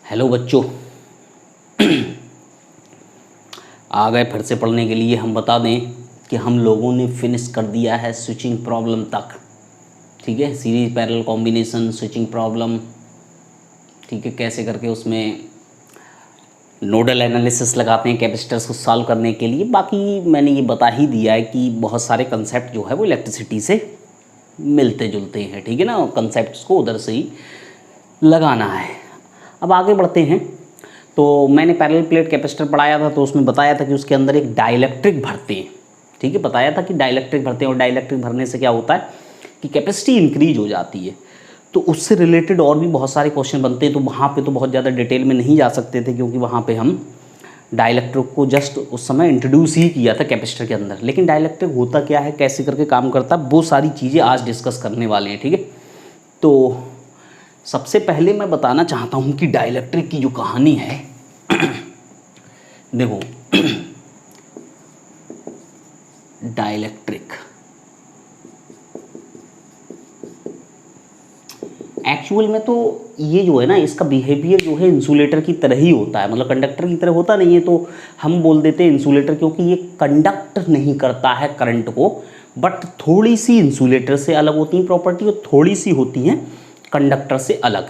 Hello बच्चों, आ गए फिर से पढ़ने के लिए। हम बता दें कि हम लोगों ने फिनिश कर दिया है स्विचिंग प्रॉब्लम तक। ठीक है, series parallel combination switching problem. ठीक है, कैसे करके उसमें नोडल एनालिसिस लगाते हैं कैपेसिटर्स को सॉल्व करने के लिए। बाकी मैंने ये बता ही दिया है कि बहुत सारे कंसेप्ट जो है वो इलेक्ट्रिसिटी से मिलते जुलते हैं। ठीक है ना, कंसेप्ट को उधर से ही लगाना है। अब आगे बढ़ते हैं। तो मैंने पैरेलल प्लेट कैपेसिटर पढ़ाया था, तो उसमें बताया था कि उसके अंदर एक डाइलेक्ट्रिक भरते हैं। ठीक है, बताया था कि डाइलेक्ट्रिक भरते हैं, और डाइलेक्ट्रिक भरने से क्या होता है कि कैपेसिटी इंक्रीज हो जाती है। तो उससे रिलेटेड और भी बहुत सारे क्वेश्चन बनते हैं। तो वहाँ पे तो बहुत ज़्यादा डिटेल में नहीं जा सकते थे, क्योंकि वहाँ पे हम डाइलेक्ट्रिक को जस्ट उस समय इंट्रोड्यूस ही किया था कैपेसिटर के अंदर। लेकिन डाइलेक्ट्रिक होता क्या है, कैसे करके काम करता है, वो सारी चीज़ें आज डिस्कस करने वाले हैं। ठीक है, तो सबसे पहले मैं बताना चाहता हूँ कि डाइलेक्ट्रिक की जो कहानी है देखो, डाइलेक्ट्रिक एक्चुअल में तो ये जो है ना, इसका बिहेवियर जो है इंसुलेटर की तरह ही होता है। मतलब कंडक्टर की तरह होता नहीं है, तो हम बोल देते हैं इंसुलेटर, क्योंकि ये कंडक्ट नहीं करता है करंट को, बट थोड़ी सी इंसुलेटर से अलग होती हैं प्रॉपर्टी, और थोड़ी सी होती हैं कंडक्टर से अलग।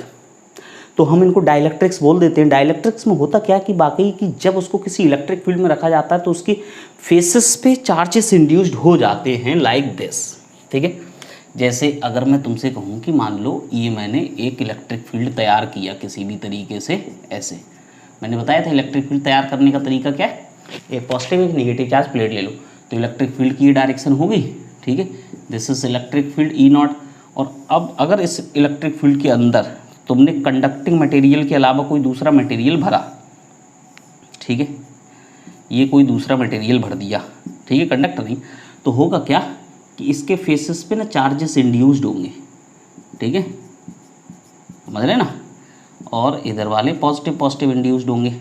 तो हम इनको डाइलेक्ट्रिक्स बोल देते हैं। डाइलेक्ट्रिक्स में होता क्या है कि बाकी कि जब उसको किसी इलेक्ट्रिक फील्ड में रखा जाता है तो उसकी फेसेस पे चार्जेस इंड्यूस्ड हो जाते हैं, लाइक दिस। ठीक है, जैसे अगर मैं तुमसे कहूँ कि मान लो ये मैंने एक इलेक्ट्रिक फील्ड तैयार किया किसी भी तरीके से, ऐसे मैंने बताया था इलेक्ट्रिक फील्ड तैयार करने का तरीका क्या है, एक पॉजिटिव एक नेगेटिव चार्ज प्लेट ले लो, तो इलेक्ट्रिक फील्ड की ये डायरेक्शन होगी। ठीक है, this is electric field E not. और अब अगर इस इलेक्ट्रिक फील्ड के अंदर तुमने कंडक्टिंग मटेरियल के अलावा कोई दूसरा मटेरियल भरा, ठीक है, ये कोई दूसरा मटेरियल भर दिया, ठीक है, कंडक्टर नहीं, तो होगा क्या कि इसके फेसेस पे ना चार्जेस इंड्यूस्ड होंगे। ठीक है, समझ रहे ना, और इधर वाले पॉजिटिव पॉजिटिव इंड्यूस्ड होंगे।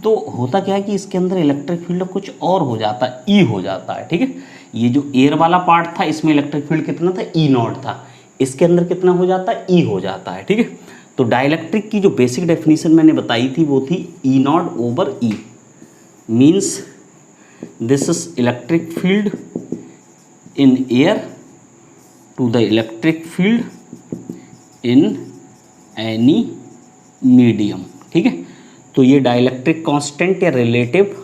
तो होता क्या है कि इसके अंदर इलेक्ट्रिक फील्ड कुछ और हो जाता है, ई हो जाता है। ठीक है, ये जो एयर वाला पार्ट था इसमें इलेक्ट्रिक फील्ड कितना था, ई नॉट था, इसके अंदर कितना हो जाता है, ई हो जाता है। ठीक है, तो डाइलेक्ट्रिक की जो बेसिक डेफिनेशन मैंने बताई थी वो थी E not over E, means this is electric field in air to the electric field in any medium. ठीक है, तो ये डाइलेक्ट्रिक कांस्टेंट या रिलेटिव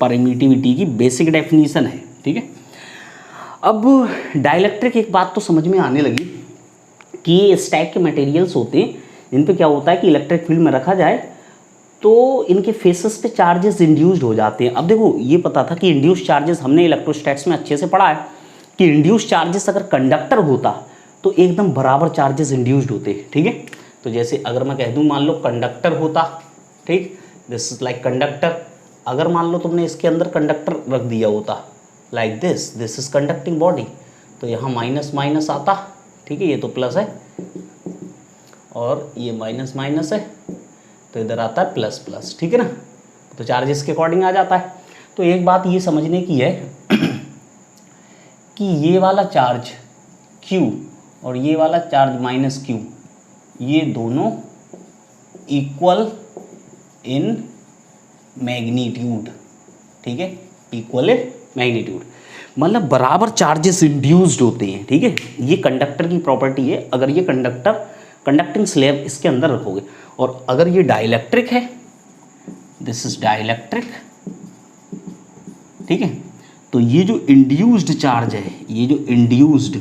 परमिटिविटी की बेसिक डेफिनेशन है। ठीक है, अब डाइलेक्ट्रिक एक बात तो समझ में आने लगी कि ये इस टाइप के मटेरियल्स होते हैं, इन पे क्या होता है कि इलेक्ट्रिक फील्ड में रखा जाए तो इनके फेसेस पे चार्जेस इंड्यूस्ड हो जाते हैं। अब देखो, ये पता था कि इंड्यूस्ड चार्जेस, हमने इलेक्ट्रोस्टैट्स में अच्छे से पढ़ा है कि इंड्यूस्ड चार्जेस अगर कंडक्टर होता तो एकदम बराबर चार्जेस इंड्यूस्ड होते। ठीक है, तो जैसे अगर मैं कह दूं मान लो कंडक्टर होता, ठीक, दिस इज लाइक कंडक्टर, अगर मान लो तुमने इसके अंदर कंडक्टर रख दिया होता like this is conducting body, तो यहाँ माइनस माइनस आता। ठीक है, ये तो प्लस है और ये माइनस माइनस है, तो इधर आता है प्लस प्लस। ठीक है ना, तो चार्जेस के अकॉर्डिंग आ जाता है। तो एक बात ये समझने की है कि ये वाला चार्ज Q और ये वाला चार्ज माइनस Q, ये दोनों इक्वल इन मैग्नीट्यूड। ठीक है, इक्वल इन मैग्नीट्यूड मतलब बराबर चार्जेस इंड्यूस्ड होते हैं। ठीक है, ये कंडक्टर की प्रॉपर्टी है। अगर ये कंडक्टिंग स्लैब इसके अंदर रखोगे, और अगर ये डाइलेक्ट्रिक है, दिस इज डाइलेक्ट्रिक, ठीक है, तो ये जो इंड्यूस्ड चार्ज है, ये जो इंड्यूस्ड,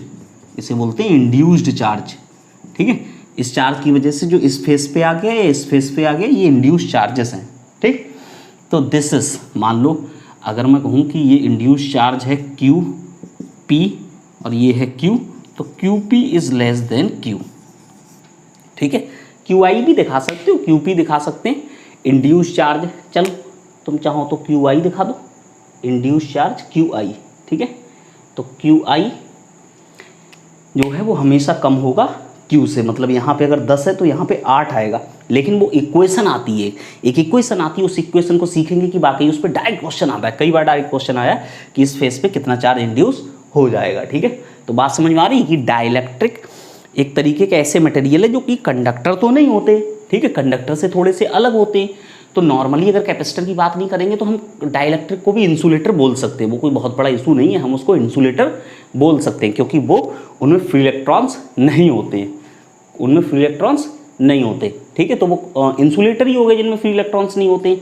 इसे बोलते हैं इंड्यूस्ड चार्ज। ठीक है, इस चार्ज की वजह से जो इस फेस पे आ गया या इस फेस पे आ गया, ये इंड्यूस्ड चार्जेस हैं। ठीक, तो दिस इज, मान लो अगर मैं कहूँ कि ये इंड्यूस्ड चार्ज है क्यू पी और ये है क्यू, तो Q P is less than Q. ठीक है, क्यू आई भी दिखा सकते हो, क्यू पी दिखा सकते हैं, इंड्यूस्ड चार्ज, चलो तुम चाहो तो क्यू आई दिखा दो, इंड्यूस्ड चार्ज क्यू आई। ठीक है, तो क्यू आई जो है वो हमेशा कम होगा क्यू से, मतलब यहाँ पे अगर 10 है तो यहाँ पे 8 आएगा। लेकिन वो इक्वेशन आती है, एक इक्वेशन आती है, उस इक्वेशन को सीखेंगे कि बाकी उस पर डायरेक्ट क्वेश्चन आता है। कई बार डायरेक्ट क्वेश्चन आया कि इस फेस पे कितना चार्ज इंड्यूस हो जाएगा। ठीक है, तो बात समझ में आ रही है कि डाइलेक्ट्रिक एक तरीके के ऐसे मटेरियल है जो कि कंडक्टर तो नहीं होते, ठीक है, कंडक्टर से थोड़े से अलग होते हैं। तो नॉर्मली अगर कैपेसिटर की बात नहीं करेंगे तो हम डाइलेक्ट्रिक को भी इंसुलेटर बोल सकते हैं, वो कोई बहुत बड़ा इशू नहीं है, हम उसको इंसुलेटर बोल सकते हैं क्योंकि वो उनमें फ्री इलेक्ट्रॉन्स नहीं होते, उनमें फ्री इलेक्ट्रॉन्स नहीं होते, ठीक है। तो वो इंसुलेटर ही हो गए जिनमें फ्री इलेक्ट्रॉन्स नहीं होते।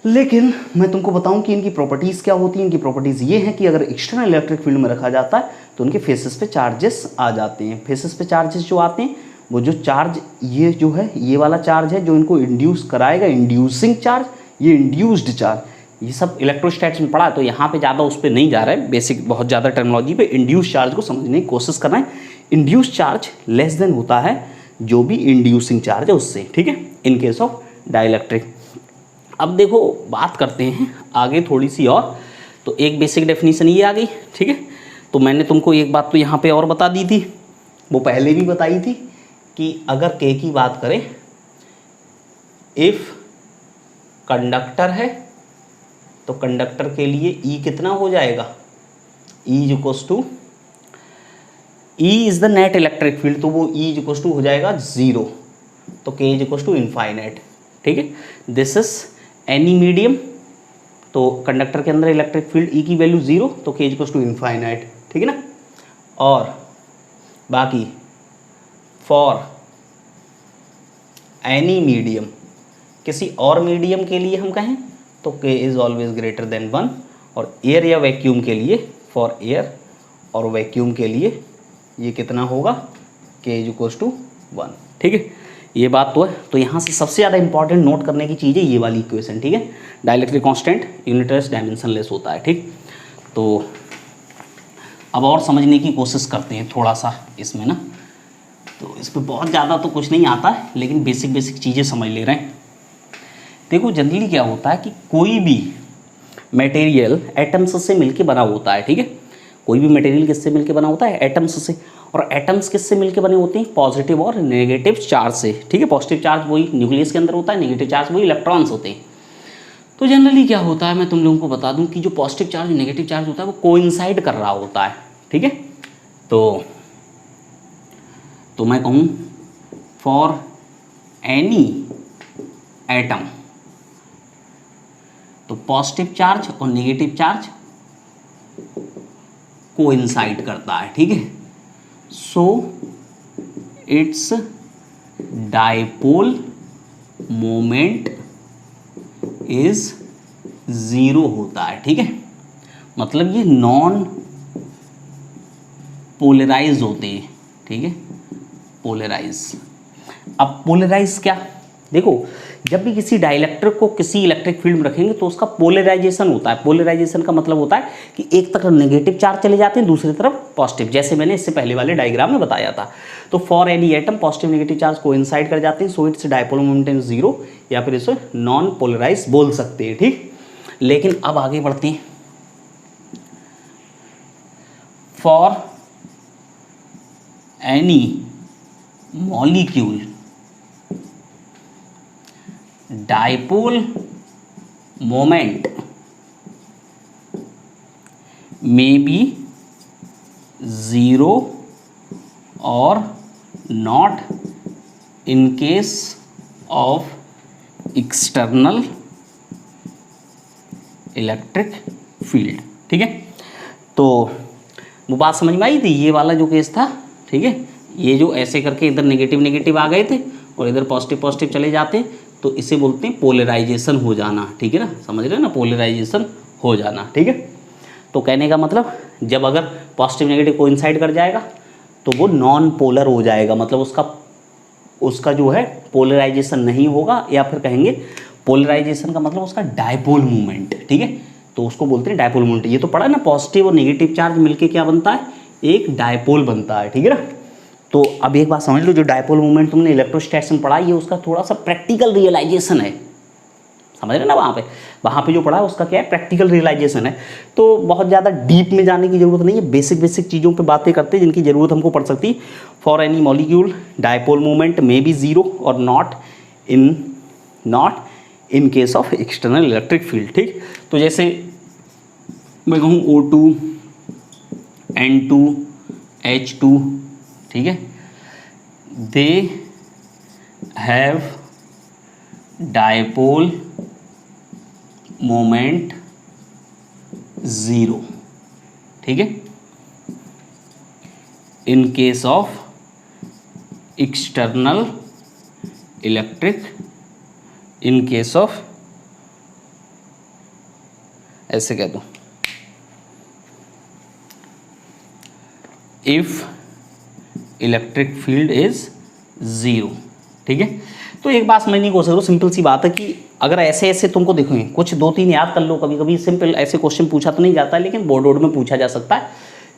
लेकिन मैं तुमको बताऊं कि इनकी प्रॉपर्टीज़ क्या होती हैं। इनकी प्रॉपर्टीज़ ये हैं कि अगर एक्सटर्नल इलेक्ट्रिक फील्ड में रखा जाता है तो उनके फेसेस पे चार्जेस आ जाते हैं। फेसेस पे चार्जेस जो आते हैं वो जो चार्ज, ये जो है ये वाला चार्ज है जो इनको इंड्यूस कराएगा, इंड्यूसिंग चार्ज, ये इंड्यूस्ड चार्ज, ये सब इलेक्ट्रोस्टैट्स में पढ़ा है तो यहाँ पे ज़्यादा उस पर नहीं जा रहा है, बेसिक बहुत ज़्यादा टर्मिनोलॉजी पे इंड्यूस चार्ज को समझने की कोशिश करना है। इंड्यूस चार्ज लेस देन होता है जो भी इंड्यूसिंग चार्ज है उससे, ठीक है, इन केस ऑफ डाइलेक्ट्रिक। अब देखो बात करते हैं आगे थोड़ी सी और, तो एक बेसिक डेफिनेशन ये आ गई, ठीक है। तो मैंने तुमको एक बात तो यहाँ पे और बता दी थी, वो पहले भी बताई थी कि अगर के की बात करें, इफ कंडक्टर है तो कंडक्टर के लिए E कितना हो जाएगा, E is equals to, E is the net electric field, तो वो E इज इक्वल्स टू हो जाएगा 0, तो K is equals to infinite, ठीक है। दिस इज एनी मीडियम, तो कंडक्टर के अंदर इलेक्ट्रिक फील्ड E की वैल्यू 0, तो K is equals to infinite, ठीक है ना। और बाकी फॉर एनी मीडियम, किसी और मीडियम के लिए हम कहें तो K is always greater than 1, और एयर या वैक्यूम के लिए, फॉर एयर और वैक्यूम के लिए ये कितना होगा, K इज इक्वल्स टू 1, ठीक है। ये बात तो है। तो यहाँ से सबसे ज़्यादा इंपॉर्टेंट नोट करने की चीज़ है ये वाली इक्वेशन, ठीक है। डाइलेक्ट्रिक कांस्टेंट यूनिटलेस डायमेंशनलेस होता है, ठीक। तो अब और समझने की कोशिश करते हैं थोड़ा सा इसमें ना, तो इस पर बहुत ज़्यादा तो कुछ नहीं आता है लेकिन बेसिक बेसिक चीज़ें समझ ले रहे हैं। देखो जनरली क्या होता है कि कोई भी मटेरियल एटम्स से मिलके बना होता है, ठीक है। कोई भी मटेरियल किससे मिलके बना होता है, एटम्स से, और एटम्स किससे मिलके बने होते हैं, पॉजिटिव और नेगेटिव चार्ज से, ठीक है। पॉजिटिव चार्ज वही न्यूक्लियस के अंदर होता है, नेगेटिव चार्ज वही इलेक्ट्रॉन्स होते हैं। तो जनरली क्या होता है, मैं तुम लोगों को बता दूं कि जो पॉजिटिव चार्ज नेगेटिव चार्ज होता है वो कोइंसाइड कर रहा होता है, ठीक है। तो मैं कहूँ फॉर एनी एटम, तो पॉजिटिव चार्ज और नेगेटिव चार्ज कोइंसाइड करता है, ठीक है। So it's dipole moment is 0 होता है, ठीक है। मतलब ये नॉन पोलराइज होते हैं, ठीक है, पोलराइज। अब पोलराइज क्या, देखो जब भी किसी डाइलेक्ट्रिक को किसी इलेक्ट्रिक फील्ड में रखेंगे तो उसका पोलराइजेशन होता है। पोलराइजेशन का मतलब होता है कि एक तरफ नेगेटिव चार्ज चले जाते हैं, दूसरी तरफ पॉजिटिव, जैसे मैंने इससे पहले वाले डायग्राम में बताया था। तो for any atom positive negative charge coincide कर जाते हैं, so it's dipole moment is 0, या फिर इसे नॉन पोलराइज बोल सकते हैं, ठीक। लेकिन अब आगे बढ़ते हैं, for any molecule dipole moment may be 0 or not in case of external electric field, ठीक है। तो वो बात समझ में आई थी, ये वाला जो केस था, ठीक है, ये जो ऐसे करके इधर नेगेटिव नेगेटिव आ गए थे और इधर पॉजिटिव पॉजिटिव चले जाते, तो इसे बोलते हैं पोलराइजेशन हो जाना, ठीक है ना, समझ रहे हैं ना, पोलराइजेशन हो जाना, ठीक है। तो कहने का मतलब जब अगर पॉजिटिव नेगेटिव कोइंसाइड कर जाएगा तो वो नॉन पोलर हो जाएगा, मतलब उसका जो है पोलराइजेशन नहीं होगा, या फिर कहेंगे पोलराइजेशन का मतलब उसका डाइपोल मूवमेंट, ठीक है। तो उसको बोलते हैं डाइपोल मूवमेंट। ये तो पढ़ा ना, पॉजिटिव और नेगेटिव चार्ज मिलके क्या बनता है, एक डाइपोल बनता है, ठीक है ना। तो अब एक बात समझ लो, जो डाइपोल मूवमेंट तुमने इलेक्ट्रोस्टैटिक्स में पढ़ा, ये उसका थोड़ा सा प्रैक्टिकल रियलाइजेशन है, समझ रहे ना। वहाँ पे जो पढ़ा है उसका क्या है, प्रैक्टिकल रियलाइजेशन है। तो बहुत ज़्यादा डीप में जाने की जरूरत नहीं है, बेसिक बेसिक चीज़ों पे बातें करते हैं जिनकी ज़रूरत हमको पड़ सकती है। For any molecule dipole movement may be 0 और not in case of external electric field, ठीक। तो जैसे मैं कहूँ O2 N2 H2, ठीक है, दे हैव डायपोल मोमेंट 0, ठीक है, in case of external electric, in case of, ऐसे कह दो, इफ इलेक्ट्रिक फील्ड इज 0, ठीक है। तो एक बात समझने की कोशिश करो, सिंपल सी बात है कि अगर ऐसे ऐसे तुमको देखोगे, कुछ 2-3 याद कर लो, कभी कभी सिंपल ऐसे क्वेश्चन पूछा तो नहीं जाता है, लेकिन बोर्ड में पूछा जा सकता है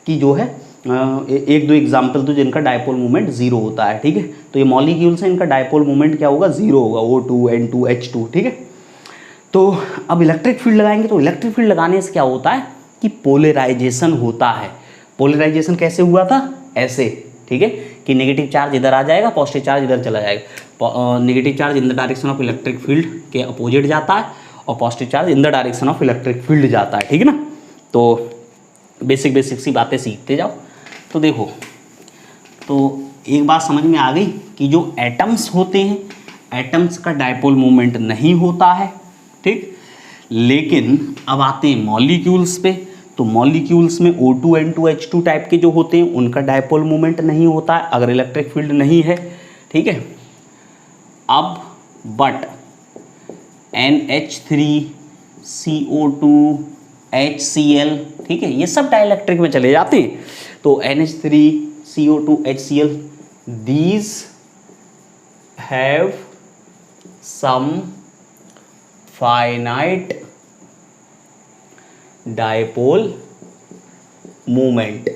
कि जो है 1-2 एग्जाम्पल तो जिनका डायपोल मोमेंट 0 होता है, ठीक है। तो ये मॉलिक्यूल्स हैं, इनका डायपोल मोमेंट क्या होगा, 0 होगा, O2 N2 H2, ठीक है। तो अब इलेक्ट्रिक फील्ड लगाएंगे, तो इलेक्ट्रिक फील्ड लगाने से क्या होता है कि पोलराइजेशन होता है। पोलराइजेशन कैसे हुआ था, ऐसे, ठीक है, कि नेगेटिव चार्ज इधर आ जाएगा, पॉजिटिव चार्ज इधर चला जाएगा। Negative charge in the direction of electric field के अपोजिट जाता है और positive charge in the direction of electric field जाता है, ठीक है ना। तो बेसिक सी बातें सीखते जाओ। तो देखो, तो एक बात समझ में आ गई कि जो एटम्स होते हैं, एटम्स का डायपोल मोमेंट नहीं होता है, ठीक। लेकिन अब आते हैं मॉलिक्यूल्स पे, तो मॉलिक्यूल्स में O2 N2 H2 टाइप के जो होते हैं उनका डायपोल मोमेंट नहीं होता है अगर इलेक्ट्रिक फील्ड नहीं है, ठीक है। अब बट NH3 CO2 HCl, ठीक है, ये सब डाइलेक्ट्रिक में चले जाते हैं। तो NH3 CO2 HCl these have some finite dipole moment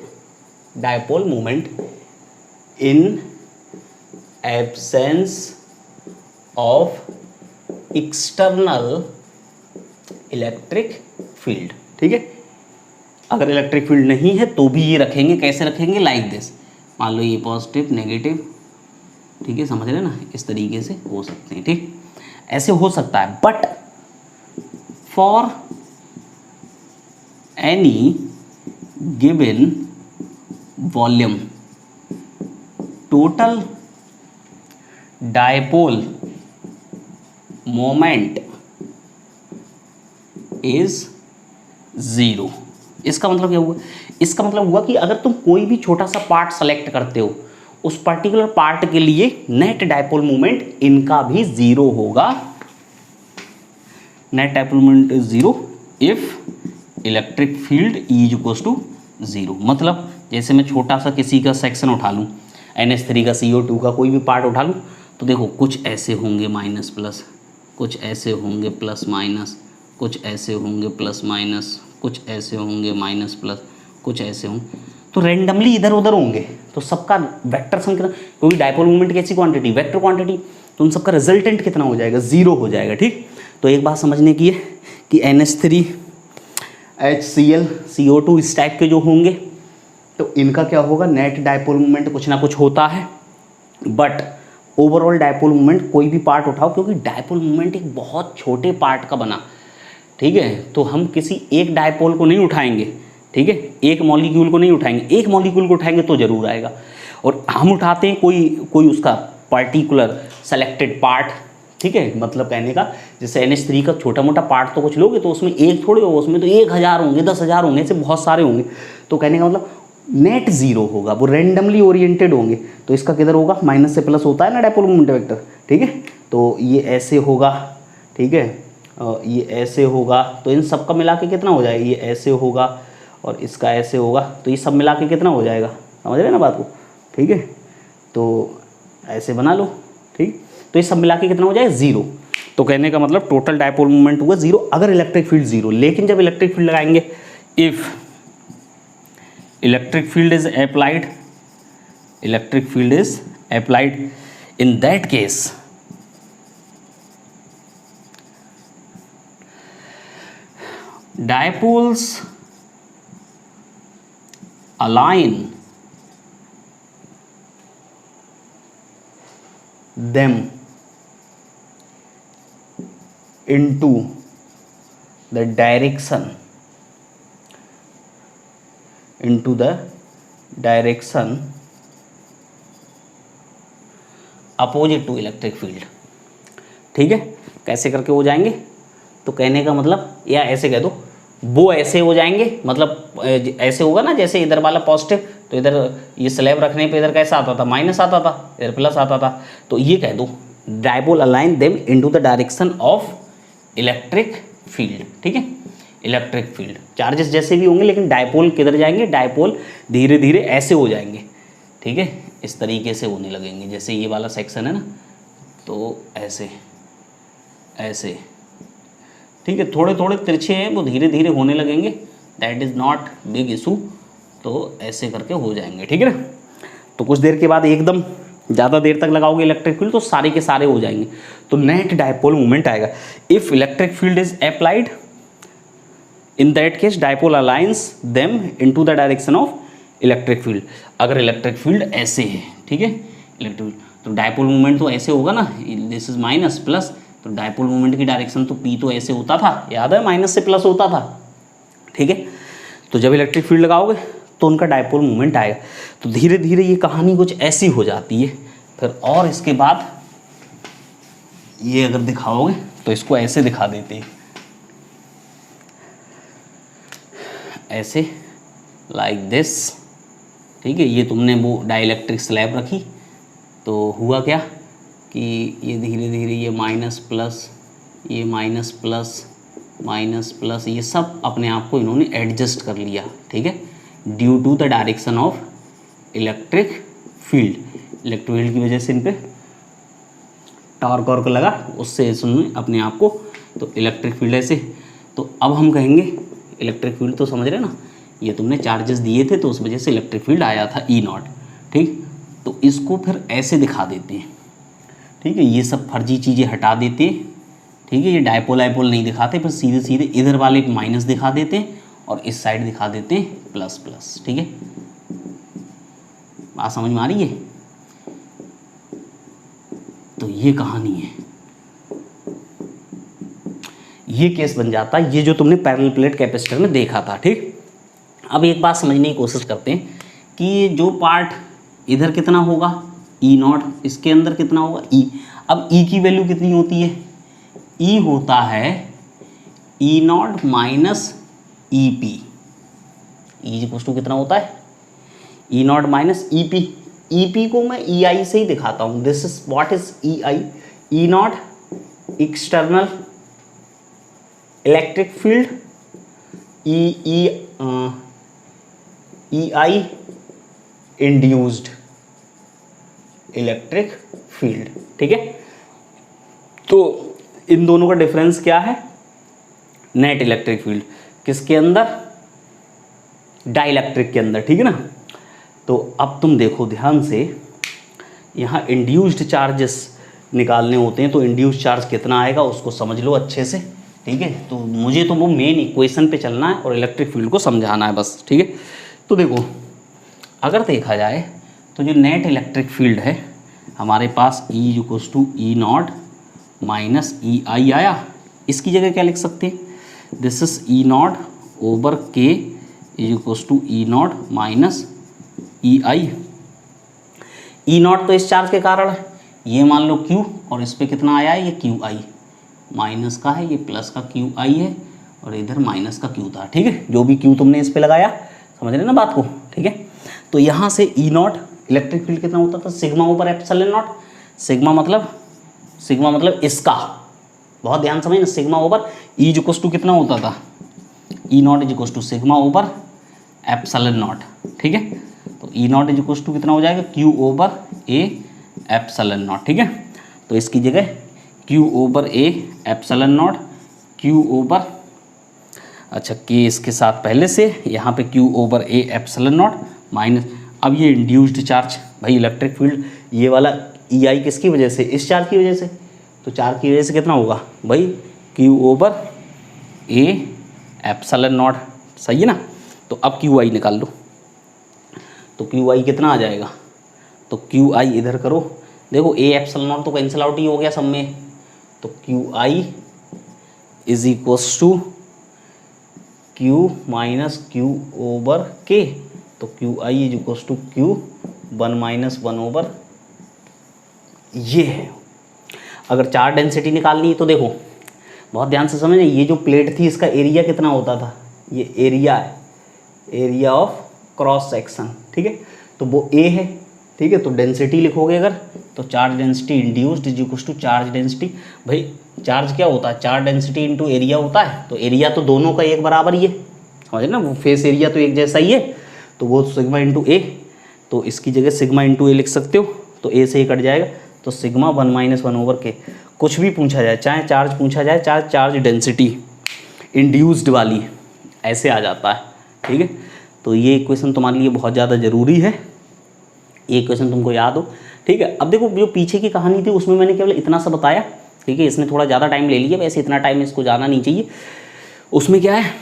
in absence of external electric field, ठीक है। अगर इलेक्ट्रिक फील्ड नहीं है तो भी ये रखेंगे, कैसे रखेंगे, लाइक दिस, मान लो ये पॉजिटिव नेगेटिव, ठीक है, समझ रहे ना, इस तरीके से हो सकते हैं, ठीक, ऐसे हो सकता है। But for any given volume total dipole moment is 0। इसका मतलब क्या हुआ, इसका मतलब हुआ कि अगर तुम कोई भी छोटा सा पार्ट सेलेक्ट करते हो, उस पर्टिकुलर पार्ट के लिए नेट डायपोल मोमेंट इनका भी 0 होगा। Net dipole moment is 0 if electric field is equals to 0। मतलब जैसे मैं छोटा सा किसी का सेक्शन उठा लूँ, NH3 का CO2 का कोई भी पार्ट उठा लूँ, तो देखो कुछ ऐसे होंगे माइनस प्लस, कुछ ऐसे होंगे प्लस माइनस, कुछ ऐसे होंगे प्लस माइनस, कुछ ऐसे होंगे माइनस प्लस, कुछ ऐसे होंगे, तो रैंडमली इधर उधर होंगे, तो सबका वेक्टर सम कितना, क्योंकि डायपोल मोमेंट कैसी क्वांटिटी, वेक्टर क्वांटिटी, तो उन सबका रिजल्टेंट कितना हो जाएगा, 0 हो जाएगा, ठीक। तो एक बात समझने की है कि NH3 HCl CO2 इस टाइप के जो होंगे तो इनका क्या होगा, नेट डायपोल मोमेंट कुछ ना कुछ होता है। बट ओवरऑल डायपोल मोमेंट कोई भी पार्ट उठाओ, क्योंकि डायपोल मोमेंट एक बहुत छोटे पार्ट का बना, ठीक है, तो हम किसी एक डायपोल को नहीं उठाएंगे, ठीक है, एक मॉलिक्यूल को नहीं उठाएंगे, एक मॉलिक्यूल को उठाएंगे तो जरूर आएगा। और हम उठाते हैं कोई उसका पर्टिकुलर सेलेक्टेड पार्ट, ठीक है, मतलब कहने का जैसे NH3 का छोटा मोटा पार्ट तो कुछ लोगे तो उसमें एक थोड़े होगा, उसमें तो 1000 होंगे, 10,000 होंगे, ऐसे बहुत सारे होंगे। तो कहने का मतलब नेट 0 होगा, वो रेंडमली ओरिएंटेड होंगे। तो इसका किधर होगा, माइनस से प्लस होता है ना डायपोल मोमेंट वेक्टर, ठीक है। तो ये ऐसे होगा, ठीक है, ये ऐसे होगा, तो इन सब का मिला के कितना हो जाएगा, ये ऐसे होगा और इसका ऐसे होगा, तो ये सब मिला के कितना हो जाएगा, समझ रहे ना बात को, ठीक है। तो ऐसे बना लो, ठीक, तो ये सब मिला के कितना हो जाएगा, 0। तो कहने का मतलब टोटल डायपोल मोमेंट हुआ 0 अगर इलेक्ट्रिक फील्ड 0। लेकिन जब इलेक्ट्रिक फील्ड लगाएंगे, if electric field is applied, electric field is applied, in that case dipoles align them into the direction opposite to electric field. ठीक है, कैसे करके हो जाएंगे, तो कहने का मतलब, या ऐसे कह दो, वो ऐसे हो जाएंगे, मतलब ऐसे होगा ना, जैसे इधर वाला पॉजिटिव, तो इधर ये स्लैब रखने पे इधर कैसा आता था, माइनस आता था, इधर प्लस आता था। तो ये कह दो dipole align them into the direction of electric field. ठीक है, इलेक्ट्रिक फील्ड चार्जेस जैसे भी होंगे, लेकिन डायपोल किधर जाएंगे, डायपोल धीरे धीरे ऐसे हो जाएंगे। ठीक है, इस तरीके से होने लगेंगे, जैसे ये वाला सेक्शन है ना, तो ऐसे ऐसे। ठीक है, थोड़े थोड़े तिरछे हैं, वो धीरे धीरे होने लगेंगे, that is not big issue. तो ऐसे करके हो जाएंगे। ठीक है ना, तो कुछ देर के बाद एकदम ज़्यादा देर तक लगाओगे इलेक्ट्रिक फील्ड तो सारे के सारे हो जाएंगे, तो नेट डायपोल मूवमेंट आएगा। If electric field is applied, in that case dipole aligns them into the direction of electric field. अगर इलेक्ट्रिक फील्ड ऐसे है, ठीक है, इलेक्ट्रिक, तो डायपोल मूवमेंट तो ऐसे होगा ना, दिस इज माइनस प्लस, तो डायपोल मूवमेंट की डायरेक्शन तो पी तो ऐसे होता था, याद है, माइनस से प्लस होता था। ठीक है, तो जब इलेक्ट्रिक फील्ड लगाओगे तो उनका डायपोल मूवमेंट आएगा। तो धीरे धीरे ये कहानी कुछ ऐसी हो जाती है। फिर और इसके बाद ये अगर दिखाओगे तो इसको ऐसे दिखा देते हैं, ऐसे, लाइक दिस। ठीक है, ये तुमने वो डाइलेक्ट्रिक स्लैब रखी, तो हुआ क्या कि ये धीरे धीरे ये माइनस प्लस, ये माइनस प्लस, माइनस प्लस, ये सब अपने आप को इन्होंने एडजस्ट कर लिया। ठीक है, due to the direction of electric field. Electric field की वजह से इन पे टॉर्क वॉर्क लगा, उससे इसने अपने आप को, तो इलेक्ट्रिक फील्ड ऐसे। तो अब हम कहेंगे इलेक्ट्रिक फील्ड, तो समझ रहे ना, ये तुमने चार्जेस दिए थे तो उस वजह से इलेक्ट्रिक फील्ड आया था ई नॉट। ठीक, तो इसको फिर ऐसे दिखा देते हैं। ठीक है, ये सब फर्जी चीज़ें हटा देते हैं। ठीक है, ये डायपोल आइपोल नहीं दिखाते, फिर सीधे सीधे इधर वाले माइनस दिखा देते हैं और इस साइड दिखा देते हैं प्लस प्लस। ठीक है, बात समझ में आ रही है? तो ये कहानी है, ये केस बन जाता है, ये जो तुमने पैरेलल प्लेट कैपेसिटर में देखा था। ठीक, अब एक बात समझने की कोशिश करते हैं कि ये जो पार्ट इधर कितना होगा, ई नॉट, इसके अंदर कितना होगा, ई। अब ई की वैल्यू कितनी होती है, ई होता है E not minus E P. E equal to कितना होता है, E not minus E P. E P को मैं ई आई से ही दिखाता हूँ, this is what is E I, E not external electric field, E I induced electric field. ठीक है, तो इन दोनों का डिफरेंस क्या है, नेट इलेक्ट्रिक फील्ड किसके अंदर, डाइलेक्ट्रिक के अंदर। ठीक है ना, तो अब तुम देखो ध्यान से, यहाँ इंड्यूस्ड चार्जेस निकालने होते हैं, तो इंड्यूस्ड चार्ज कितना आएगा उसको समझ लो अच्छे से। ठीक है, तो मुझे तो वो मेन इक्वेशन पे चलना है और इलेक्ट्रिक फील्ड को समझाना है बस। ठीक है, तो देखो अगर देखा जाए तो जो नेट इलेक्ट्रिक फील्ड है हमारे पास, E equals to E not minus E I आया, इसकी जगह क्या लिख सकते हैं, this is E not over K equals to E not minus E I. E not तो इस चार्ज के कारण है, ये मान लो क्यू, और इस पर कितना आया है, ये क्यू आई, माइनस का है, ये प्लस का क्यू आई है, और इधर माइनस का क्यू था। ठीक है, जो भी क्यू तुमने इस पे लगाया, समझ रहे ना बात को। ठीक है, तो यहाँ से ई नॉट इलेक्ट्रिक फील्ड कितना होता था, सिग्मा ऊपर एप्सिलॉन नॉट। सिग्मा मतलब इसका, बहुत ध्यान समझना, sigma over E equals to कितना होता था, E not is equals to sigma over epsilon not. ठीक है, तो E not is equals to कितना हो जाएगा, Q over A epsilon not. ठीक है, तो इसकी जगह Q over A epsilon not, Q over, अच्छा के इसके साथ पहले से, यहाँ पे Q over A epsilon not minus, अब ये इंड्यूस्ड चार्ज, भाई इलेक्ट्रिक फील्ड ये वाला ई आई किसकी वजह से, इस चार्ज की वजह से, तो चार्ज की वजह से कितना होगा भाई, Q over A epsilon not. सही है ना, तो अब क्यू आई निकाल लो, तो क्यू आई कितना आ जाएगा, तो क्यू आई इधर करो, देखो ए एप्सिलॉन नॉट तो कैंसिल आउट ही हो गया सब में, तो Q I is equals to Q minus Q over K, तो Q I is equals to Q 1 - 1 over ये है। अगर चार्ज डेंसिटी निकालनी है तो देखो बहुत ध्यान से समझना, ये जो प्लेट थी इसका एरिया कितना होता था, ये एरिया है, एरिया ऑफ क्रॉस सेक्शन, ठीक है, तो वो ए है, ठीक है। तो डेंसिटी लिखोगे अगर तो charge density induced is equal to charge density. भाई चार्ज क्या होता है, चार्ज डेंसिटी इंटू एरिया होता है, तो एरिया तो दोनों का एक बराबर ही है, समझे ना, वो फेस एरिया तो एक जैसा ही है, तो वो सिग्मा इंटू ए, तो इसकी जगह सिग्मा इंटू ए लिख सकते हो, तो ए से ही कट जाएगा, तो सिग्मा 1 - 1 ओवर के। कुछ भी पूछा जाए, चाहे चार्ज पूछा जाए, चाहे चार्ज डेंसिटी इंड्यूस्ड वाली, ऐसे आ जाता है, ठीक है। तो ये इक्वेशन तुम्हारे लिए बहुत ज़्यादा ज़रूरी है, ये क्वेश्चन तुमको याद हो, ठीक है। अब देखो जो पीछे की कहानी थी उसमें मैंने केवल इतना सा बताया, ठीक है, इसने थोड़ा ज़्यादा टाइम ले लिया, वैसे इतना टाइम इसको जाना नहीं चाहिए। उसमें क्या है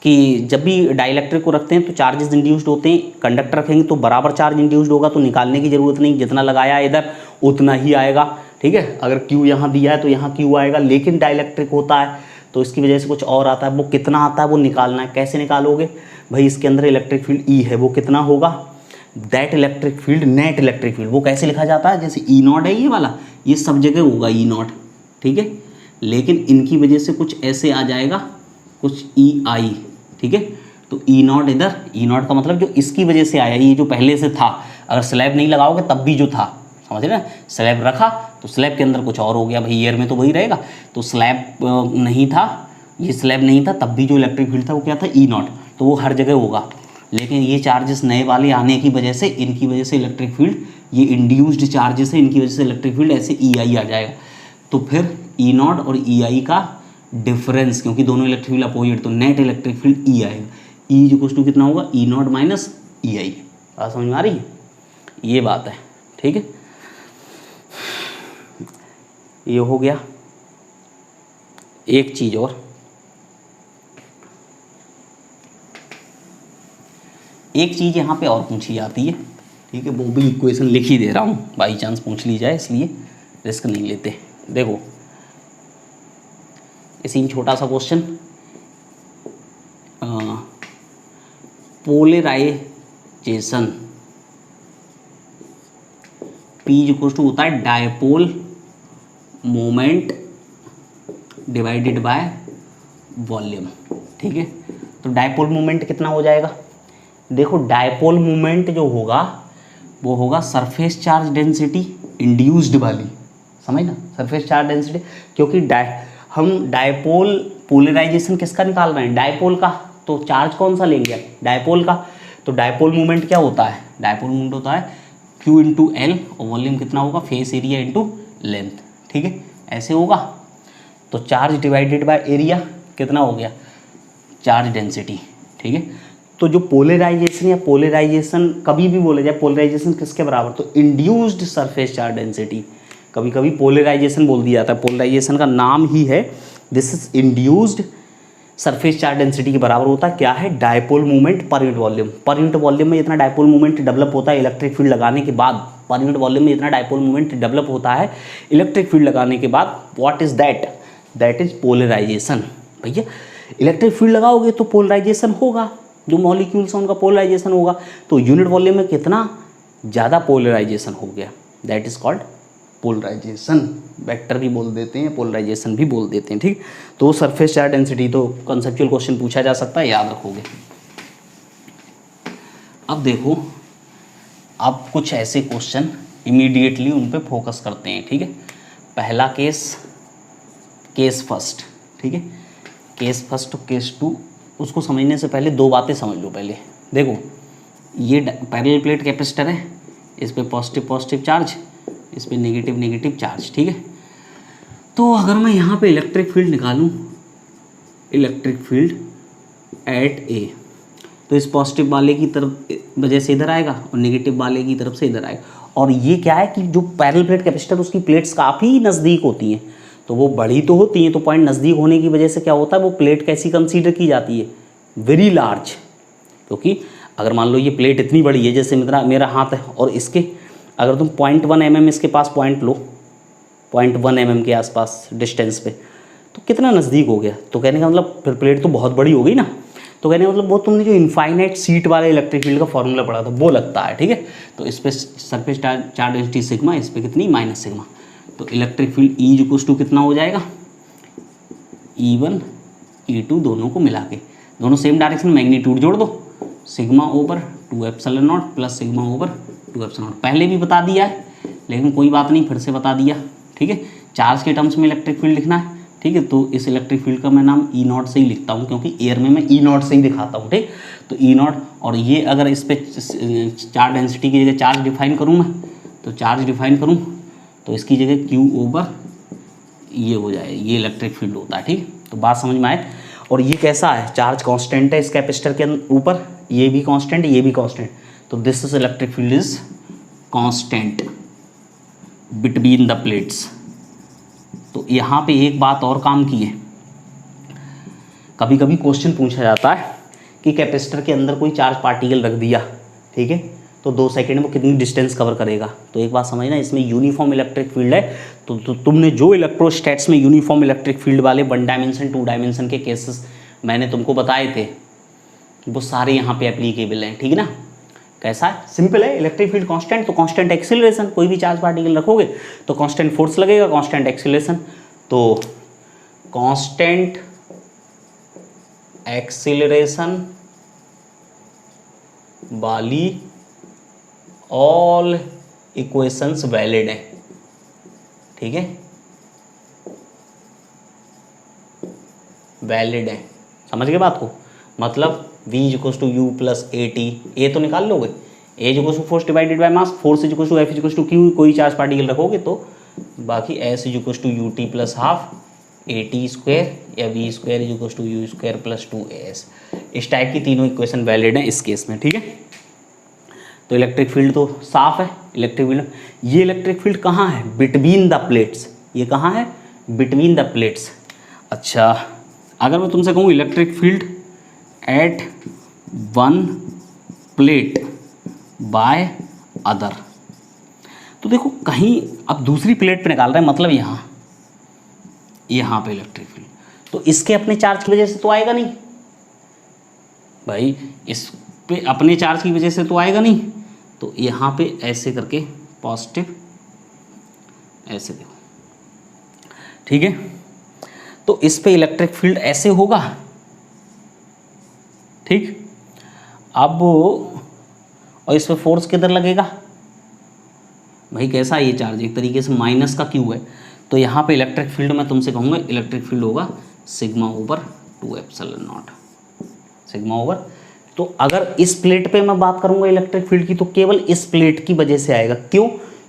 कि जब भी डाइलेक्ट्रिक को रखते हैं तो चार्जेस इंड्यूस्ड होते हैं, कंडक्टर रखेंगे तो बराबर चार्ज इंड्यूस्ड होगा, तो निकालने की ज़रूरत नहीं, जितना लगाया इधर उतना ही आएगा, ठीक है। अगर Q यहाँ दिया है तो यहाँ Q आएगा, लेकिन डाइलेक्ट्रिक होता है तो इसकी वजह से कुछ और आता है, वो कितना आता है वो निकालना है। कैसे निकालोगे भाई, इसके अंदर इलेक्ट्रिक फील्ड E है, वो कितना होगा, that electric field, net electric field, वो कैसे लिखा जाता है, जैसे E0 है ये वाला, ये सब जगह होगा E0, ठीक है, लेकिन इनकी वजह से कुछ ऐसे आ जाएगा, कुछ EI, ठीक है। तो E0 इधर, E0 का मतलब जो इसकी वजह से आया, ये जो पहले से था, अगर स्लैब नहीं लगाओगे तब भी जो था, समझ रहे ना, स्लैब रखा तो स्लैब के अंदर कुछ और हो गया, भाई ईयर में तो वही रहेगा, तो स्लैब नहीं था, ये स्लैब नहीं था, तब भी जो इलेक्ट्रिक फील्ड था वो क्या था, E0, तो वो हर जगह होगा। लेकिन ये चार्जेस नए वाले आने की वजह से, इनकी वजह से इलेक्ट्रिक फील्ड, ये इंड्यूस्ड चार्जेस है, इनकी वजह से इलेक्ट्रिक फील्ड ऐसे EI आ जाएगा। तो फिर E0 और EI का डिफरेंस, क्योंकि दोनों इलेक्ट्रिक फील्ड अपोजिट, तो नेट इलेक्ट्रिक फील्ड E आएगा, E इक्वल टू कितना होगा, E0 माइनस EI। बात समझ में आ रही है, ये बात है, ठीक है। ये हो गया। एक चीज़ और, एक चीज़ यहाँ पे और पूछी जाती है, ठीक है, वो भी इक्वेशन लिख ही दे रहा हूँ, बाई चांस पूछ ली जाए, इसलिए रिस्क नहीं लेते। देखो इसी छोटा सा question, polarisation P equal to होता है dipole moment divided by volume, ठीक है। तो डायपोल मोमेंट कितना हो जाएगा, देखो डायपोल मोमेंट जो होगा वो होगा सरफेस चार्ज डेंसिटी इंड्यूस्ड वाली, समझ ना, सरफेस चार्ज डेंसिटी, क्योंकि हम डायपोल पोलराइजेशन किसका निकाल रहे हैं, डायपोल का, तो चार्ज कौन सा लेंगे, डायपोल का। तो डायपोल मोमेंट क्या होता है, डायपोल मोमेंट होता है Q इंटू एल, और वॉल्यूम कितना होगा, फेस एरिया इंटू लेंथ, ठीक है, ऐसे होगा। तो चार्ज डिवाइडेड बाय एरिया कितना हो गया, चार्ज डेंसिटी, ठीक है। तो जो पोलराइजेशन या पोलराइजेशन कभी भी बोला जाए, पोलराइजेशन किसके बराबर, तो इंड्यूस्ड सरफेस चार्ज डेंसिटी, कभी कभी पोलराइजेशन बोल दिया जाता है, पोलराइजेशन का नाम ही है, this is induced surface charge density के बराबर होता है, क्या है, dipole moment per unit volume. Per unit volume में जितना डायपोल मोमेंट डेवलप होता है इलेक्ट्रिक फील्ड लगाने के बाद, पर यूनिट वॉल्यूम में जितना डायपोल मोमेंट डेवलप होता है इलेक्ट्रिक फील्ड लगाने के बाद, what is that, that is polarisation. भैया इलेक्ट्रिक फील्ड लगाओगे तो पोलराइजेशन होगा, जो मॉलिक्यूल्स हैं उनका पोलराइजेशन होगा, तो यूनिट वॉल्यूम में कितना ज़्यादा पोलराइजेशन हो गया, that is called polarisation. Vector भी बोल देते हैं, पोलराइजेशन भी बोल देते हैं, ठीक। तो सरफेस चार्ज डेंसिटी तो कंसेप्चुअल क्वेश्चन पूछा जा सकता है, याद रखोगे। अब देखो, अब कुछ ऐसे क्वेश्चन इमीडिएटली उन पे फोकस करते हैं, ठीक है। पहला केस फर्स्ट, ठीक है, केस फर्स्ट और केस टू, उसको समझने से पहले दो बातें समझ लो। पहले देखो, ये पैरेलल प्लेट कैपेसिटर है, इस पे पॉजिटिव चार्ज, इस पे नेगेटिव चार्ज, ठीक है। तो अगर मैं यहाँ पे इलेक्ट्रिक फील्ड निकालूँ, इलेक्ट्रिक फील्ड एट ए, तो इस पॉजिटिव वाले की तरफ वजह से इधर आएगा और नेगेटिव वाले की तरफ से इधर आएगा। और ये क्या है कि जो पैरेलल प्लेट कैपेसिटर, उसकी प्लेट्स काफ़ी नज़दीक होती हैं, तो वो बड़ी तो होती हैं, तो पॉइंट नज़दीक होने की वजह से क्या होता है, वो प्लेट कैसी कंसीडर की जाती है, वेरी लार्ज। क्योंकि अगर मान लो ये प्लेट इतनी बड़ी है, जैसे मेरा हाथ है, और इसके अगर तुम 0.1 mm इसके पास पॉइंट लो, 0.1 mm के आसपास डिस्टेंस पे, तो कितना नज़दीक हो गया। तो कहने का मतलब फिर प्लेट तो बहुत बड़ी हो गई ना। तो कहने का मतलब वो तुमने जो इनफाइनाइट सीट वाले इलेक्ट्रिक फील्ड का फॉर्मूला पढ़ा था वो लगता है, ठीक है। तो इस पर सरफेस चार्ज डेंसिटी सिग्मा, इस पर कितनी, माइनस सिग्मा। तो electric field E equal to कितना हो जाएगा, E1 E2 दोनों को मिला के, दोनों सेम डायरेक्शन, मैग्नीट्यूड जोड़ दो, sigma over 2 epsilon not plus sigma over 2 epsilon not. पहले भी बता दिया है लेकिन कोई बात नहीं, फिर से बता दिया, ठीक है। चार्ज के टर्म्स में इलेक्ट्रिक फील्ड लिखना है, ठीक है। तो इस इलेक्ट्रिक फील्ड का मैं नाम ई नॉट से ही लिखता हूँ, क्योंकि एयर में मैं ई नॉट से ही दिखाता हूँ, ठीक। तो ई नॉट, और ये अगर इस पर चार्ज डेंसिटी की जगह चार्ज डिफाइन करूँ मैं, तो चार्ज डिफाइन करूँ तो इसकी जगह क्यू ओवर ये हो जाए, ये इलेक्ट्रिक फील्ड होता है, ठीक। तो बात समझ में आए। और ये कैसा है, चार्ज कांस्टेंट है इस कैपेसिटर के ऊपर, ये भी कांस्टेंट, ये भी कांस्टेंट, तो this is electric field is constant between the plates. तो यहाँ पे एक बात और काम की है, कभी कभी क्वेश्चन पूछा जाता है कि कैपेसिटर के अंदर कोई चार्ज पार्टिकल रख दिया, ठीक है, तो 2 सेकंड में कितनी डिस्टेंस कवर करेगा। तो एक बात समझना, इसमें यूनिफॉर्म इलेक्ट्रिक फील्ड है। तो तुमने जो इलेक्ट्रोस्टैट्स में यूनिफॉर्म इलेक्ट्रिक फील्ड वाले 1 डायमेंशन 2 डायमेंशन के केसेस मैंने तुमको बताए थे, वो सारे यहाँ पे एप्लीकेबल हैं, ठीक है ना। कैसा है, सिंपल है, इलेक्ट्रिक फील्ड कांस्टेंट, तो कांस्टेंट एक्सीलरेशन, कोई भी चार्ज पार्टिकल रखोगे तो कांस्टेंट फोर्स लगेगा, कांस्टेंट एक्सीलरेशन। तो कांस्टेंट एक्सीलरेशन वाली ऑल इक्वेशंस वैलिड है, ठीक है, वैलिड है। समझ गए बात को, मतलब V equal to U plus A T, A तो निकाल लोगे, A equal to force divided by mass, force equal to F equal to Q, कोई चार्ज पार्टिकल रखोगे तो बाकी S equal to U T plus half A T square या V square equal to U square plus 2as। इस type की तीनों equation valid हैं इस केस में, ठीक है। तो इलेक्ट्रिक फील्ड तो साफ है, इलेक्ट्रिक फील्ड, ये इलेक्ट्रिक फील्ड कहाँ है, बिटवीन द प्लेट्स, ये कहाँ है, बिटवीन द प्लेट्स। अच्छा, अगर मैं तुमसे कहूँ electric field at one plate by other, तो देखो कहीं अब दूसरी प्लेट पे निकाल रहे हैं, मतलब यहाँ पे इलेक्ट्रिक फील्ड, तो इसके अपने चार्ज की वजह से तो आएगा नहीं भाई, इस पे अपने चार्ज की वजह से तो आएगा नहीं। तो यहाँ पे ऐसे करके पॉजिटिव ऐसे देखो, ठीक है। तो इस पे इलेक्ट्रिक फील्ड ऐसे होगा, ठीक। अब और इस पे फोर्स किधर लगेगा भाई, कैसा ये चार्ज एक तरीके से माइनस का क्यू है, तो यहाँ पे इलेक्ट्रिक फील्ड मैं तुमसे कहूँगा इलेक्ट्रिक फील्ड होगा sigma over 2 epsilon not, sigma over. तो अगर इस प्लेट पे मैं बात करूँगा इलेक्ट्रिक फील्ड की, तो केवल इस प्लेट की वजह से आएगा। क्यों,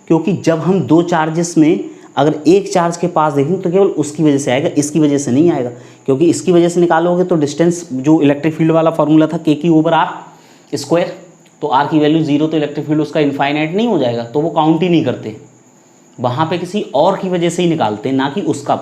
क्योंकि जब हम 2 चार्जेस में अगर एक चार्ज के पास देखेंगे तो केवल उसकी वजह से आएगा, इसकी वजह से नहीं आएगा, क्योंकि इसकी वजह से निकालोगे तो डिस्टेंस जो इलेक्ट्रिक फील्ड वाला फॉर्मूला था के की ओवर आर स्क्वायर, तो आर की वैल्यू 0, तो इलेक्ट्रिक फील्ड उसका इनफाइनाइट नहीं हो जाएगा, तो वो काउंट ही नहीं करते, वहाँ पे किसी और की वजह से ही निकालते, ना कि उसका।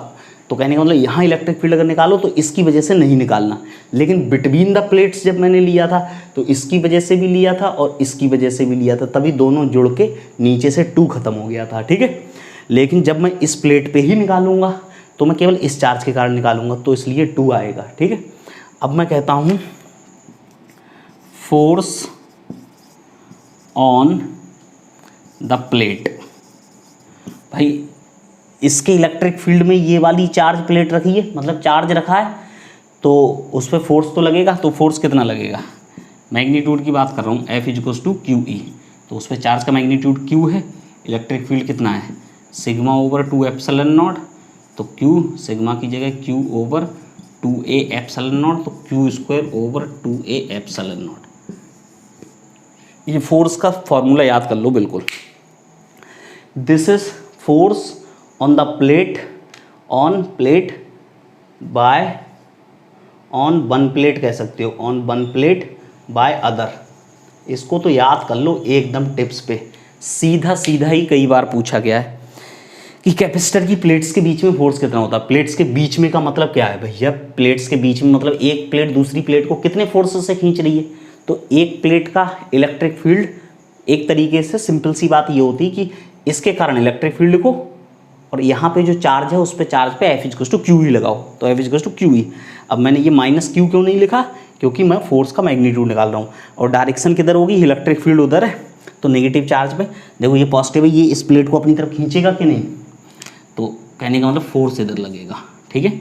तो कहने का मतलब यहाँ इलेक्ट्रिक फील्ड अगर निकालो तो इसकी वजह से नहीं निकालना, लेकिन बिटवीन द प्लेट्स जब मैंने लिया था तो इसकी वजह से भी लिया था और इसकी वजह से भी लिया था, तभी दोनों जुड़ के नीचे से 2 खत्म हो गया था, ठीक है। लेकिन जब मैं इस प्लेट पे ही निकालूंगा तो मैं केवल इस चार्ज के कारण निकालूंगा, तो इसलिए 2 आएगा, ठीक है। अब मैं कहता हूँ फोर्स ऑन द प्लेट, भाई इसके इलेक्ट्रिक फील्ड में ये वाली चार्ज प्लेट रखी है, मतलब चार्ज रखा है, तो उस पर फोर्स तो लगेगा, तो फोर्स कितना लगेगा, मैग्नीट्यूड की बात कर रहा हूँ, F equals to Q E, तो उस पर चार्ज का मैग्नीट्यूड क्यू है, इलेक्ट्रिक फील्ड कितना है सिग्मा ओवर 2 एप्सिलॉन नॉट, तो क्यू सिग्मा की जगह Q over 2a epsilon not, तो Q square over 2a epsilon not. ये फोर्स का फॉर्मूला याद कर लो बिल्कुल, this is force on the plate, on plate by, on one plate कह सकते हो, on one plate by other. इसको तो याद कर लो एकदम टिप्स पे, सीधा सीधा ही कई बार पूछा गया है कि कैपेसिटर की प्लेट्स के बीच में फोर्स कितना होता है। प्लेट्स के बीच में का मतलब क्या है भैया, प्लेट्स के बीच में मतलब एक प्लेट दूसरी प्लेट को कितने फोर्स से खींच रही है, तो एक प्लेट का इलेक्ट्रिक फील्ड, एक तरीके से सिंपल सी बात ये होती है कि इसके कारण इलेक्ट्रिक फील्ड को, और यहाँ पे जो चार्ज है उस पे चार्ज पे F equals to Q E लगाओ, तो F equals to Q E. अब मैंने ये माइनस क्यू क्यों नहीं लिखा, क्योंकि मैं फोर्स का मैग्नीट्यूड निकाल रहा हूँ, और डायरेक्शन किधर होगी, इलेक्ट्रिक फील्ड उधर है, तो नेगेटिव चार्ज पे देखो ये पॉजिटिव है, ये इस प्लेट को अपनी तरफ खींचेगा कि नहीं, तो कहने का मतलब फोर्स इधर लगेगा, ठीक है,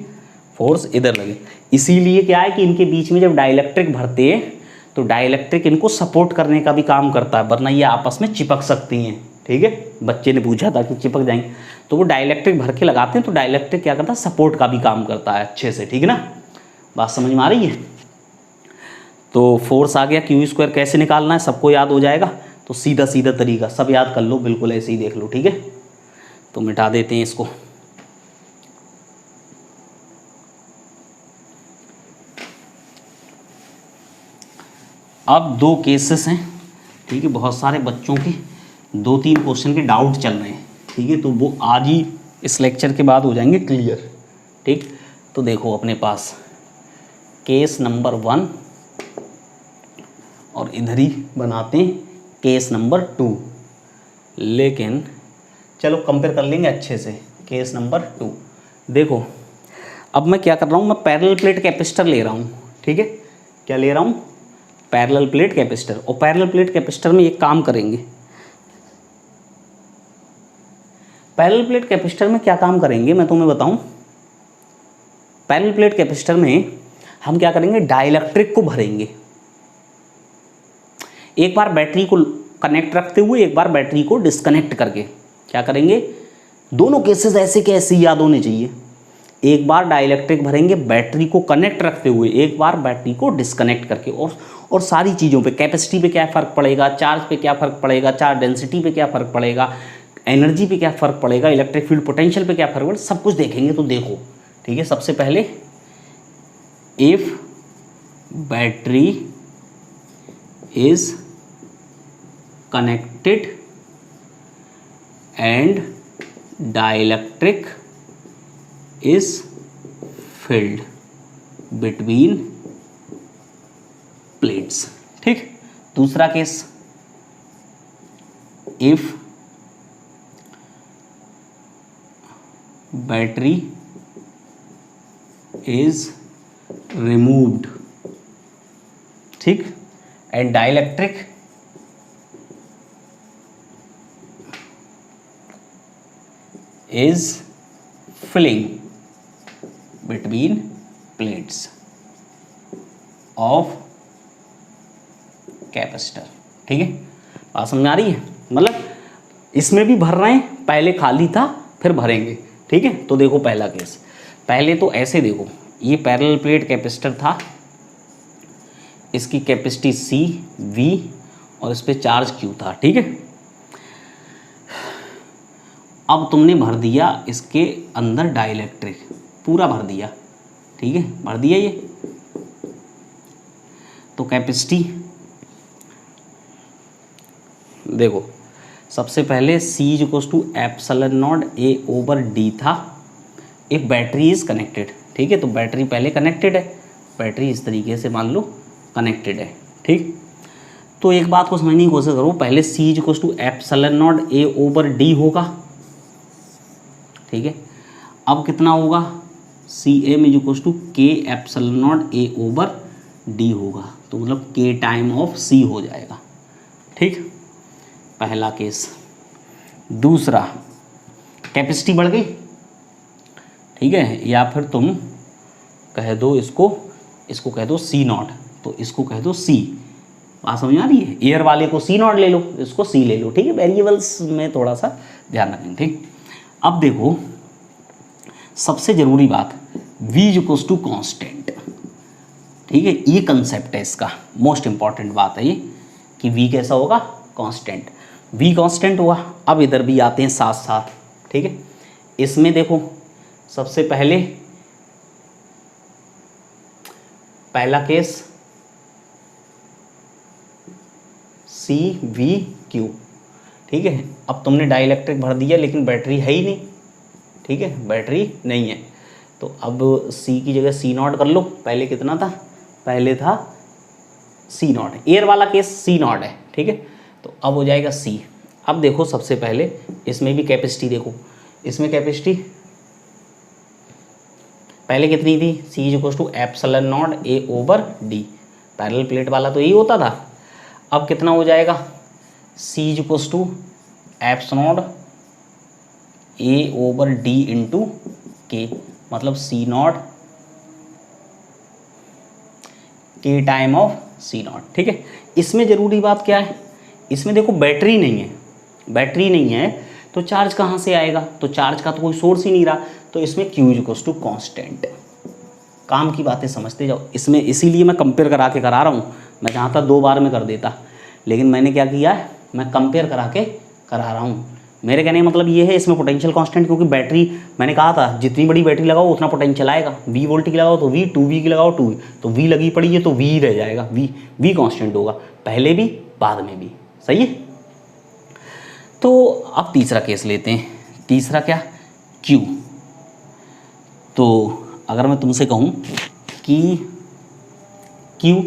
फोर्स इधर लगे। इसीलिए क्या है कि इनके बीच में जब डाइलेक्ट्रिक भरते हैं तो डाइलेक्ट्रिक इनको सपोर्ट करने का भी काम करता है, वरना ये आपस में चिपक सकती हैं, ठीक है। बच्चे ने पूछा था कि चिपक जाएंगे, तो वो डाइलेक्ट्रिक भर के लगाते हैं, तो डाइलेक्ट्रिक क्या करता है, सपोर्ट का भी काम करता है अच्छे से, ठीक है ना। बात समझ में आ रही है। तो फोर्स आ गया, क्यू स्क्वायर कैसे निकालना है सबको याद हो जाएगा। तो सीधा सीधा तरीका सब याद कर लो, बिल्कुल ऐसे ही देख लो, ठीक है। तो मिटा देते हैं इसको। अब 2 केसेस हैं, ठीक है, बहुत सारे बच्चों के 2-3 क्वेश्चन के डाउट चल रहे हैं, ठीक है, तो वो आज ही इस लेक्चर के बाद हो जाएंगे क्लियर, ठीक। तो देखो अपने पास केस नंबर 1 और इधर ही बनाते हैं केस नंबर 2, लेकिन चलो कंपेयर कर लेंगे अच्छे से। केस नंबर 2 देखो, अब मैं क्या कर रहा हूँ, मैं पैरेलल प्लेट कैपेसिटर ले रहा हूँ, ठीक है। क्या ले रहा हूँ, पैरेलल प्लेट कैपेसिटर। और पैरेलल प्लेट कैपेसिटर में एक काम करेंगे, पैरेलल प्लेट कैपेसिटर में क्या काम करेंगे मैं तुम्हें बताऊं। पैरेलल प्लेट कैपेसिटर में हम क्या करेंगे, डाइलेक्ट्रिक को भरेंगे, एक बार बैटरी को कनेक्ट रखते हुए, एक बार बैटरी को डिस्कनेक्ट करके। क्या करेंगे, दोनों केसेस ऐसे के ऐसे याद होने चाहिए। एक बार डाइलेक्ट्रिक भरेंगे बैटरी को कनेक्ट रखते हुए, एक बार बैटरी को डिस्कनेक्ट करके। और सारी चीज़ों पे, कैपेसिटी पे क्या फ़र्क पड़ेगा, चार्ज पे क्या फ़र्क पड़ेगा, चार्ज डेंसिटी पे क्या फ़र्क पड़ेगा, एनर्जी पे क्या फ़र्क पड़ेगा, इलेक्ट्रिक फील्ड पोटेंशियल पे क्या फ़र्क पड़ेगा, सब कुछ देखेंगे। तो देखो, ठीक है, सबसे पहले if battery is connected and dielectric is filled between plates, ठीक। दूसरा case, if battery is removed, ठीक, and dielectric is filling between plates of capacitor, ठीक है। बात समझ आ रही है, मतलब इसमें भी भर रहे हैं, पहले खाली था फिर भरेंगे, ठीक है। तो देखो पहला केस, पहले तो ऐसे देखो, ये पैरेलल प्लेट कैपेसिटर था, इसकी कैपेसिटी C V और इस पर चार्ज Q था, ठीक है। अब तुमने भर दिया इसके अंदर डाइलेक्ट्रिक, पूरा भर दिया, ठीक है, भर दिया ये। तो कैपेसिटी देखो, सबसे पहले C=ε0A/d था इफ बैटरी इज कनेक्टेड, ठीक है। तो बैटरी पहले कनेक्टेड है, बैटरी इस तरीके से मान लो कनेक्टेड है, ठीक। तो एक बात को समझने की कोशिश करो, पहले C=ε0A/d होगा, ठीक है। अब कितना होगा, Cm=K∈0A/d होगा, तो मतलब K टाइम ऑफ C हो जाएगा, ठीक, पहला केस। दूसरा, कैपेसिटी बढ़ गई, ठीक है, या फिर तुम कह दो इसको कह दो C0, तो इसको कह दो C। बात समझ आ रही है, एयर वाले को C0 ले लो, इसको C ले लो, ठीक है। वेरिएबल्स में थोड़ा सा ध्यान रखें, ठीक। अब देखो सबसे ज़रूरी बात, V कांस्टेंट, ठीक है, ये कंसेप्ट है इसका, मोस्ट इंपॉर्टेंट बात है ये कि V कैसा होगा, कांस्टेंट। V कांस्टेंट हुआ। अब इधर भी आते हैं साथ साथ, ठीक है। इसमें देखो सबसे पहले पहला केस CVQ, ठीक है। अब तुमने डाइलेक्ट्रिक भर दिया लेकिन बैटरी है ही नहीं, ठीक है, बैटरी नहीं है, तो अब C की जगह C0 कर लो। पहले कितना था, पहले था C0, एयर वाला केस C0 है, ठीक है। तो अब हो जाएगा C। अब देखो सबसे पहले इसमें भी कैपेसिटी देखो, इसमें कैपेसिटी पहले कितनी थी, C=ε0A/d, पैरेलल प्लेट वाला तो यही होता था। अब कितना हो जाएगा, C=ε0 ए ओवर डी इंटू के, मतलब सी नॉट के टाइम ऑफ सी नॉट। ठीक है, इसमें ज़रूरी बात क्या है, इसमें देखो बैटरी नहीं है, बैटरी नहीं है तो चार्ज कहाँ से आएगा, तो चार्ज का तो कोई सोर्स ही नहीं रहा, तो इसमें Q इक्वल्स टू कॉन्स्टेंट। काम की बातें समझते जाओ इसमें, इसीलिए मैं कंपेयर करा के करा रहा हूँ। मैं चाहता 2 बार में कर देता, लेकिन मैंने क्या किया है, मैं कंपेयर करा के करा रहा हूँ। मेरे कहने का मतलब ये है, इसमें पोटेंशियल कांस्टेंट, क्योंकि बैटरी मैंने कहा था जितनी बड़ी बैटरी लगाओ उतना पोटेंशियल आएगा। V वोल्ट की लगाओ तो V, 2V की लगाओ 2V, तो V लगी पड़ी है तो V ही रह जाएगा, V कांस्टेंट होगा, पहले भी बाद में भी। सही है। तो अब तीसरा केस लेते हैं। तीसरा क्या, Q। तो अगर मैं तुमसे कहूँ कि Q,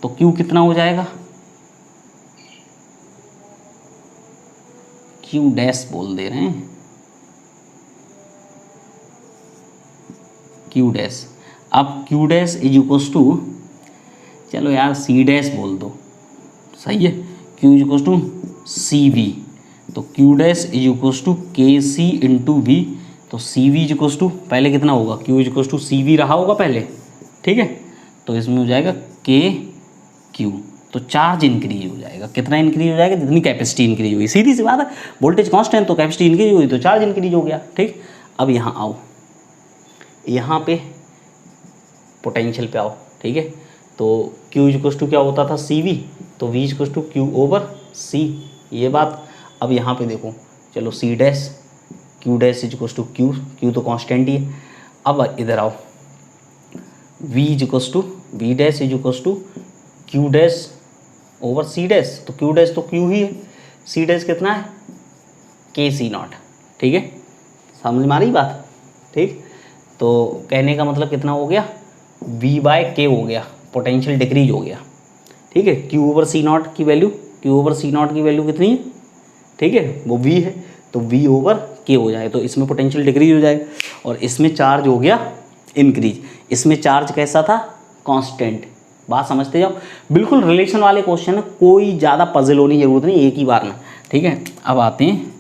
तो Q कितना हो जाएगा, Q डैश बोल दे रहे हैं, Q डैश। अब Q dash is equals to, चलो यार C डैश बोल दो, सही है, Q is equals to CV, तो Q dash is equals to KC into V, तो CV इज इक्वल्स टू, पहले कितना होगा, Q is equals to CV रहा होगा पहले, ठीक है, तो इसमें हो जाएगा KQ, तो चार्ज इंक्रीज हो जाएगा। कितना इंक्रीज हो जाएगा, जितनी कैपेसिटी इंक्रीज हुई, सीधी सी बात है, वोल्टेज कांस्टेंट तो कैपेसिटी इंक्रीज हुई तो चार्ज इंक्रीज हो गया। ठीक, अब यहाँ आओ, यहाँ पे पोटेंशियल पे आओ। ठीक है, तो Q इज इक्वल्स टू क्या होता था, CV, तो V is equals to Q over C, ये बात। अब यहाँ पे देखो, चलो C dash, Q dash is equals to Q तो कांस्टेंट ही है। अब इधर आओ, V is equals to V dash is equals to Q dash over C dash, तो Q डैश तो Q ही है, C डैश कितना है, KC नॉट। ठीक है, समझ में आ रही बात। ठीक, तो कहने का मतलब कितना हो गया, V/K हो गया, पोटेंशियल डिक्रीज हो गया। ठीक है, Q ओवर C नॉट की value, Q over C not की वैल्यू कितनी है, ठीक है, वो V है, तो V ओवर K हो जाए, तो इसमें पोटेंशियल डिक्रीज हो जाएगा, और इसमें चार्ज हो गया इंक्रीज। इसमें चार्ज कैसा था, कांस्टेंट। बात समझते जाओ, बिल्कुल रिलेशन वाले क्वेश्चन है, कोई ज़्यादा पजल होने की जरूरत नहीं, एक ही बार में। ठीक है, अब आते हैं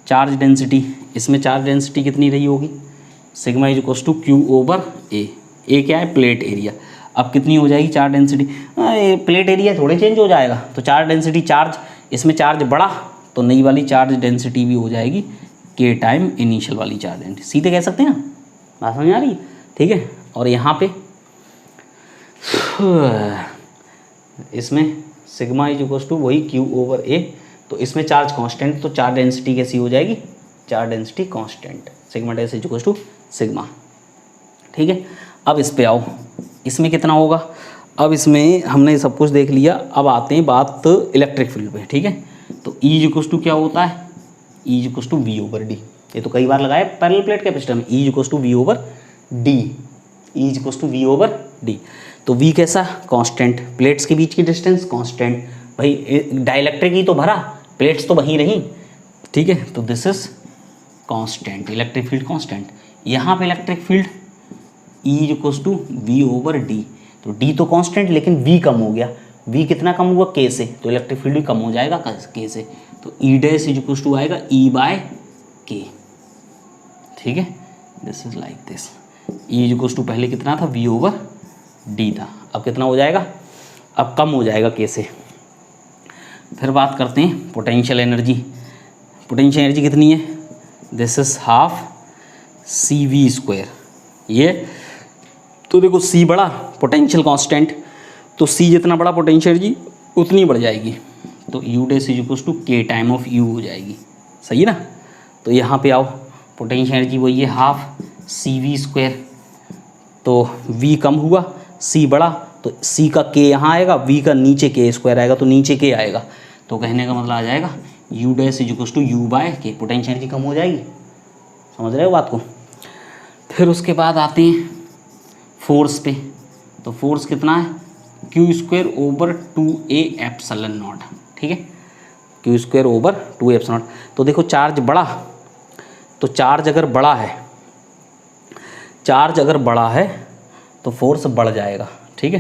चार्ज डेंसिटी। इसमें चार्ज डेंसिटी कितनी रही होगी, sigma is equals to Q over A क्या है, प्लेट एरिया। अब कितनी हो जाएगी चार्ज डेंसिटी, प्लेट एरिया थोड़े चेंज हो जाएगा, तो चार्ज डेंसिटी, चार्ज इसमें चार्ज बढ़ा तो नई वाली चार्ज डेंसिटी भी हो जाएगी K टाइम इनिशियल वाली चार्ज डेंसिटी। सीधे कह सकते हैं ना, बात समझ आ रही है। ठीक है, और यहाँ पे इसमें सिग्मा इज इक्वल्स टू वही Q ओवर A, तो इसमें चार्ज कांस्टेंट, तो चार्ज डेंसिटी कैसी हो जाएगी, charge density constant, sigma dash is equals to sigma. ठीक है, अब इस पे आओ, इसमें कितना होगा, अब इसमें हमने सब कुछ देख लिया, अब आते हैं बात इलेक्ट्रिक फील्ड पे। ठीक है, तो E इज इक्वल्स टू क्या होता है, E is equals to V over D, ये तो कई बार लगाया पैरेलल प्लेट कैपेसिटर में, E is equals to V over D, E is equals to V over D। तो V कैसा, कांस्टेंट, प्लेट्स के बीच की डिस्टेंस कांस्टेंट, भाई डाइलेक्ट्रिक ही तो भरा, प्लेट्स तो वहीं रहीं। ठीक है, तो this is constant, electric field constant. यहाँ पे electric field E is equals to V over D, तो D तो कांस्टेंट लेकिन V कम हो गया, V कितना कम हुआ, K से, तो इलेक्ट्रिक फील्ड भी कम हो जाएगा K से, तो E dash is equals to आएगा E/K। ठीक है, this is like this, E is equals to पहले कितना था, V ओवर D था, अब कितना हो जाएगा, अब कम हो जाएगा K से। फिर बात करते हैं पोटेंशियल एनर्जी। पोटेंशियल एनर्जी कितनी है, this is half CV square, ये तो देखो C बड़ा, पोटेंशियल कांस्टेंट, तो C जितना बड़ा पोटेंशियल एनर्जी उतनी बढ़ जाएगी, तो U dash is equals to K time of U हो जाएगी। सही है ना, तो यहाँ पे आओ, पोटेंशियल एनर्जी वही है हाफ CV स्क्वायर, तो V कम हुआ, C बड़ा, तो C का K यहाँ आएगा, V का नीचे K स्क्वायर आएगा, तो नीचे K आएगा, तो कहने का मतलब आ जाएगा U dash is equals to U/K, potential energy कम हो जाएगी। समझ रहे हो बात को। फिर उसके बाद आते हैं फोर्स पे, तो फोर्स कितना है, Q square over 2A epsilon not. ठीक है, Q square over 2A epsilon not. तो देखो चार्ज बड़ा, तो चार्ज अगर बड़ा है, चार्ज अगर बड़ा है तो फोर्स बढ़ जाएगा। ठीक है,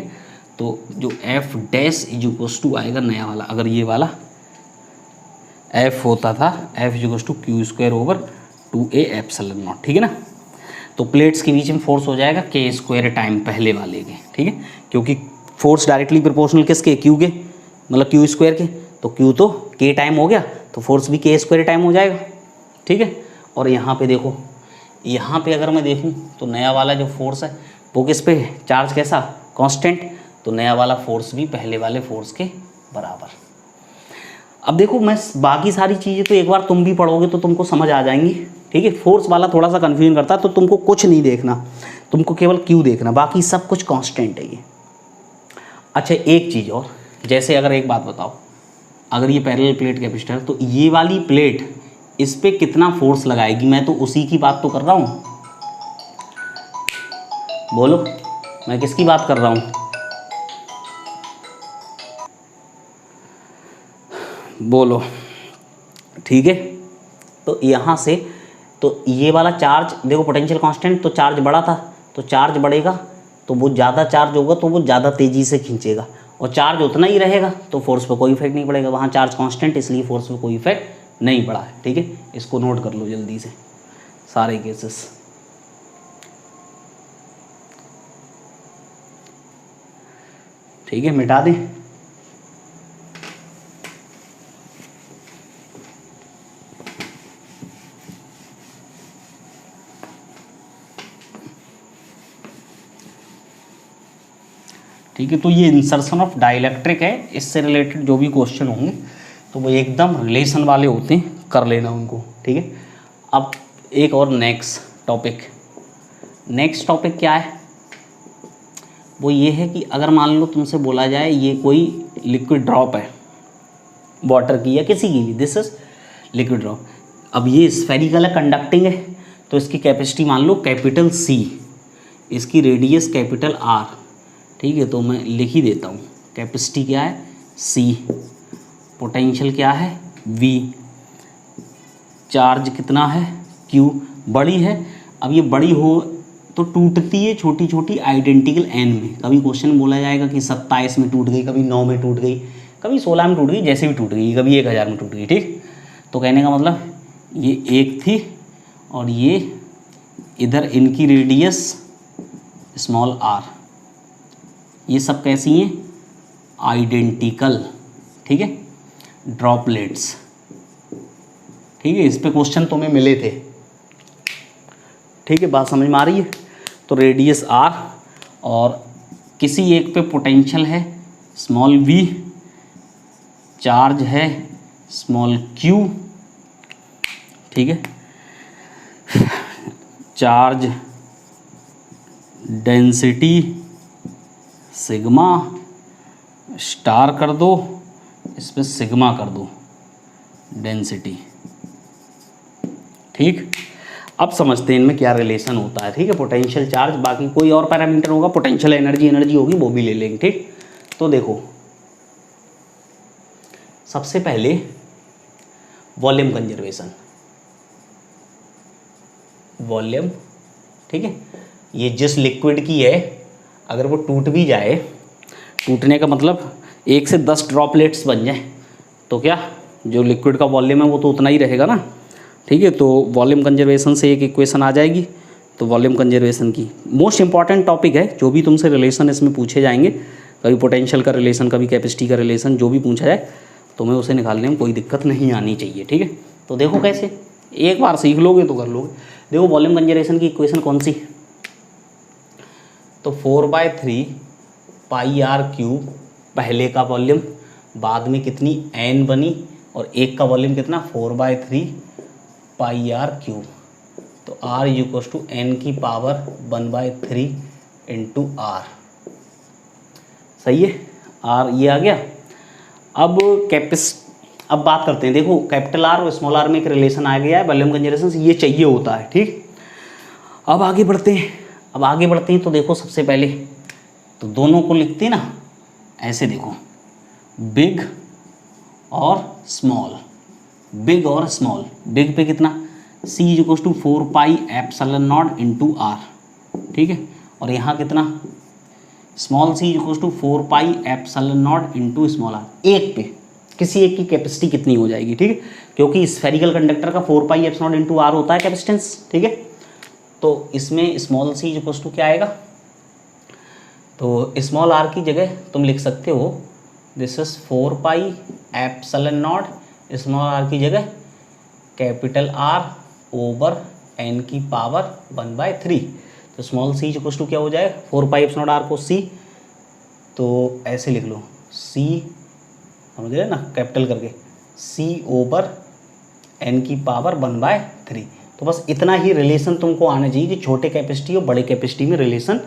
तो जो F dash is equals to आएगा नया वाला, अगर ये वाला एफ होता था F equals to Q square over 2a epsilon not, ठीक है ना। तो प्लेट्स के बीच में फोर्स हो जाएगा के स्क्वायर टाइम पहले वाले के, ठीक है, क्योंकि फोर्स डायरेक्टली प्रोपोर्शनल किसके, क्यू के, मतलब क्यू स्क्वायर के, तो क्यू तो के टाइम हो गया, तो फोर्स भी के स्क्वायर टाइम हो जाएगा, ठीक है। और यहाँ पे देखो, यहाँ पे अगर मैं देखूँ तो नया वाला जो फोर्स है वो किस पे है, चार्ज कैसा, कांस्टेंट, तो नया वाला फोर्स भी पहले वाले फोर्स के बराबर। अब देखो मैं बाकी सारी चीज़ें तो एक बार तुम भी पढ़ोगे तो तुमको समझ आ जाएंगी, ठीक है। फोर्स वाला थोड़ा सा कन्फ्यूजन करता है, तो तुमको कुछ नहीं देखना, तुमको केवल क्यू देखना, बाकी सब कुछ कांस्टेंट है ये। अच्छा एक चीज़ और, जैसे अगर एक बात बताओ, अगर ये पैरेलल प्लेट कैपेसिटर, तो ये वाली प्लेट इस पे कितना फोर्स लगाएगी, मैं तो उसी की बात तो कर रहा हूँ, बोलो मैं किसकी बात कर रहा हूँ, बोलो, ठीक है। तो यहाँ से तो ये वाला चार्ज देखो, पोटेंशियल कांस्टेंट, तो चार्ज बड़ा था, तो चार्ज बढ़ेगा तो वो ज़्यादा चार्ज होगा तो वो ज़्यादा तेज़ी से खींचेगा, और चार्ज उतना ही रहेगा तो फोर्स पे कोई इफेक्ट नहीं पड़ेगा, वहाँ चार्ज कांस्टेंट इसलिए फोर्स पे कोई इफेक्ट नहीं पड़ा है, ठीक है। इसको नोट कर लो जल्दी से सारे केसेस। ठीक है, मिटा दें। ठीक है, तो ये इंसर्शन ऑफ डाइलेक्ट्रिक है, इससे रिलेटेड जो भी क्वेश्चन होंगे तो वो एकदम रिलेशन वाले होते हैं, कर लेना उनको, ठीक है। अब एक और नेक्स्ट टॉपिक क्या है, वो ये है कि अगर मान लो तुमसे बोला जाए ये कोई लिक्विड ड्रॉप है वाटर की या किसी की भी, दिस इज लिक्विड ड्रॉप, अब ये स्फेरिकल है, कंडक्टिंग है, तो इसकी कैपेसिटी मान लो कैपिटल C, इसकी रेडियस कैपिटल R, ठीक है। तो मैं लिख ही देता हूँ, कैपेसिटी क्या है C, पोटेंशियल क्या है V, चार्ज कितना है Q, बड़ी है। अब ये बड़ी हो तो टूटती है छोटी छोटी आइडेंटिकल n में, कभी क्वेश्चन बोला जाएगा कि 27 में टूट गई, कभी 9 में टूट गई, कभी 16 में टूट गई, जैसे भी टूट गई, कभी 1000 में टूट गई, ठीक। तो कहने का मतलब ये एक थी और ये इधर इनकी रेडियस स्मॉल r, ये सब कैसी हैं, आइडेंटिकल, ठीक है, ड्रॉपलेट्स, ठीक है। इस पे क्वेश्चन तुम्हें मिले थे, ठीक है, बात समझ में आ रही है। तो रेडियस r और किसी एक पे पोटेंशियल है स्मॉल v, चार्ज है स्मॉल q, ठीक है, चार्ज डेंसिटी सिग्मा, स्टार कर दो, इस पर सिग्मा कर दो डेंसिटी, ठीक। अब समझते हैं इनमें क्या रिलेशन होता है, ठीक है। पोटेंशियल चार्ज, बाकी कोई और पैरामीटर होगा, पोटेंशियल एनर्जी होगी वो भी ले लेंगे, ठीक। तो देखो सबसे पहले वॉल्यूम कंजर्वेशन, वॉल्यूम, ठीक है। ये जिस लिक्विड की है अगर वो टूट भी जाए, टूटने का मतलब 1 से 10 ड्रॉपलेट्स बन जाए तो क्या जो लिक्विड का वॉल्यूम है वो तो उतना ही रहेगा ना, ठीक है। तो वॉल्यूम कंजर्वेशन से एक इक्वेशन आ जाएगी, तो वॉल्यूम कंजर्वेशन की मोस्ट इंपॉर्टेंट टॉपिक है, जो भी तुमसे रिलेशन इसमें पूछे जाएंगे, कभी पोटेंशियल का रिलेशन, कभी कैपेसिटी का रिलेशन, जो भी पूछा जाए तुम्हें उसे निकालने में कोई दिक्कत नहीं आनी चाहिए, ठीक है। तो देखो कैसे, एक बार सीख लोगे तो कर लोगे। देखो वॉल्यूम कंजर्वेशन की इक्वेशन कौन सी, तो 4/3 पाई r क्यूब पहले का वॉल्यूम, बाद में कितनी n बनी, और एक का वॉल्यूम कितना 4/3 पाई r क्यूब, तो r इक्वल्स टू n की पावर 1/3 इंटू r, सही है, r ये आ गया। अब अब बात करते हैं, देखो कैपिटल R और स्मॉल r में एक रिलेशन आ गया है वॉल्यूम कंजर्वेशन से, ये चाहिए होता है, ठीक। अब आगे बढ़ते हैं, तो देखो सबसे पहले तो दोनों को लिखते हैं ना ऐसे, देखो बिग और स्मॉल, बिग और स्मॉल, बिग पे कितना C equals to 4 pi epsilon naught into R, ठीक है, और यहाँ कितना small c equals to 4 pi epsilon naught into small r, एक पे किसी एक की कैपेसिटी कितनी हो जाएगी, ठीक है, क्योंकि स्फेरिकल कंडक्टर का 4 पाई एप्सिलॉन इंटू आर होता है कैपेसिटेंस, ठीक है। तो इसमें स्मॉल सी इक्वल्स टू क्या आएगा, तो स्मॉल आर की जगह तुम लिख सकते हो this is 4 pi epsilon naught, small R की जगह कैपिटल आर ओवर एन की पावर 1/3। तो स्मॉल सी इक्वल्स टू क्या हो जाए, 4 पाई एप्सिलॉन आर को सी, तो ऐसे लिख लो सी, समझ रहे ना, कैपिटल करके सी ओवर एन की पावर 1/3। तो बस इतना ही रिलेशन तुमको आना चाहिए कि छोटे कैपेसिटी और बड़े कैपेसिटी में रिलेशन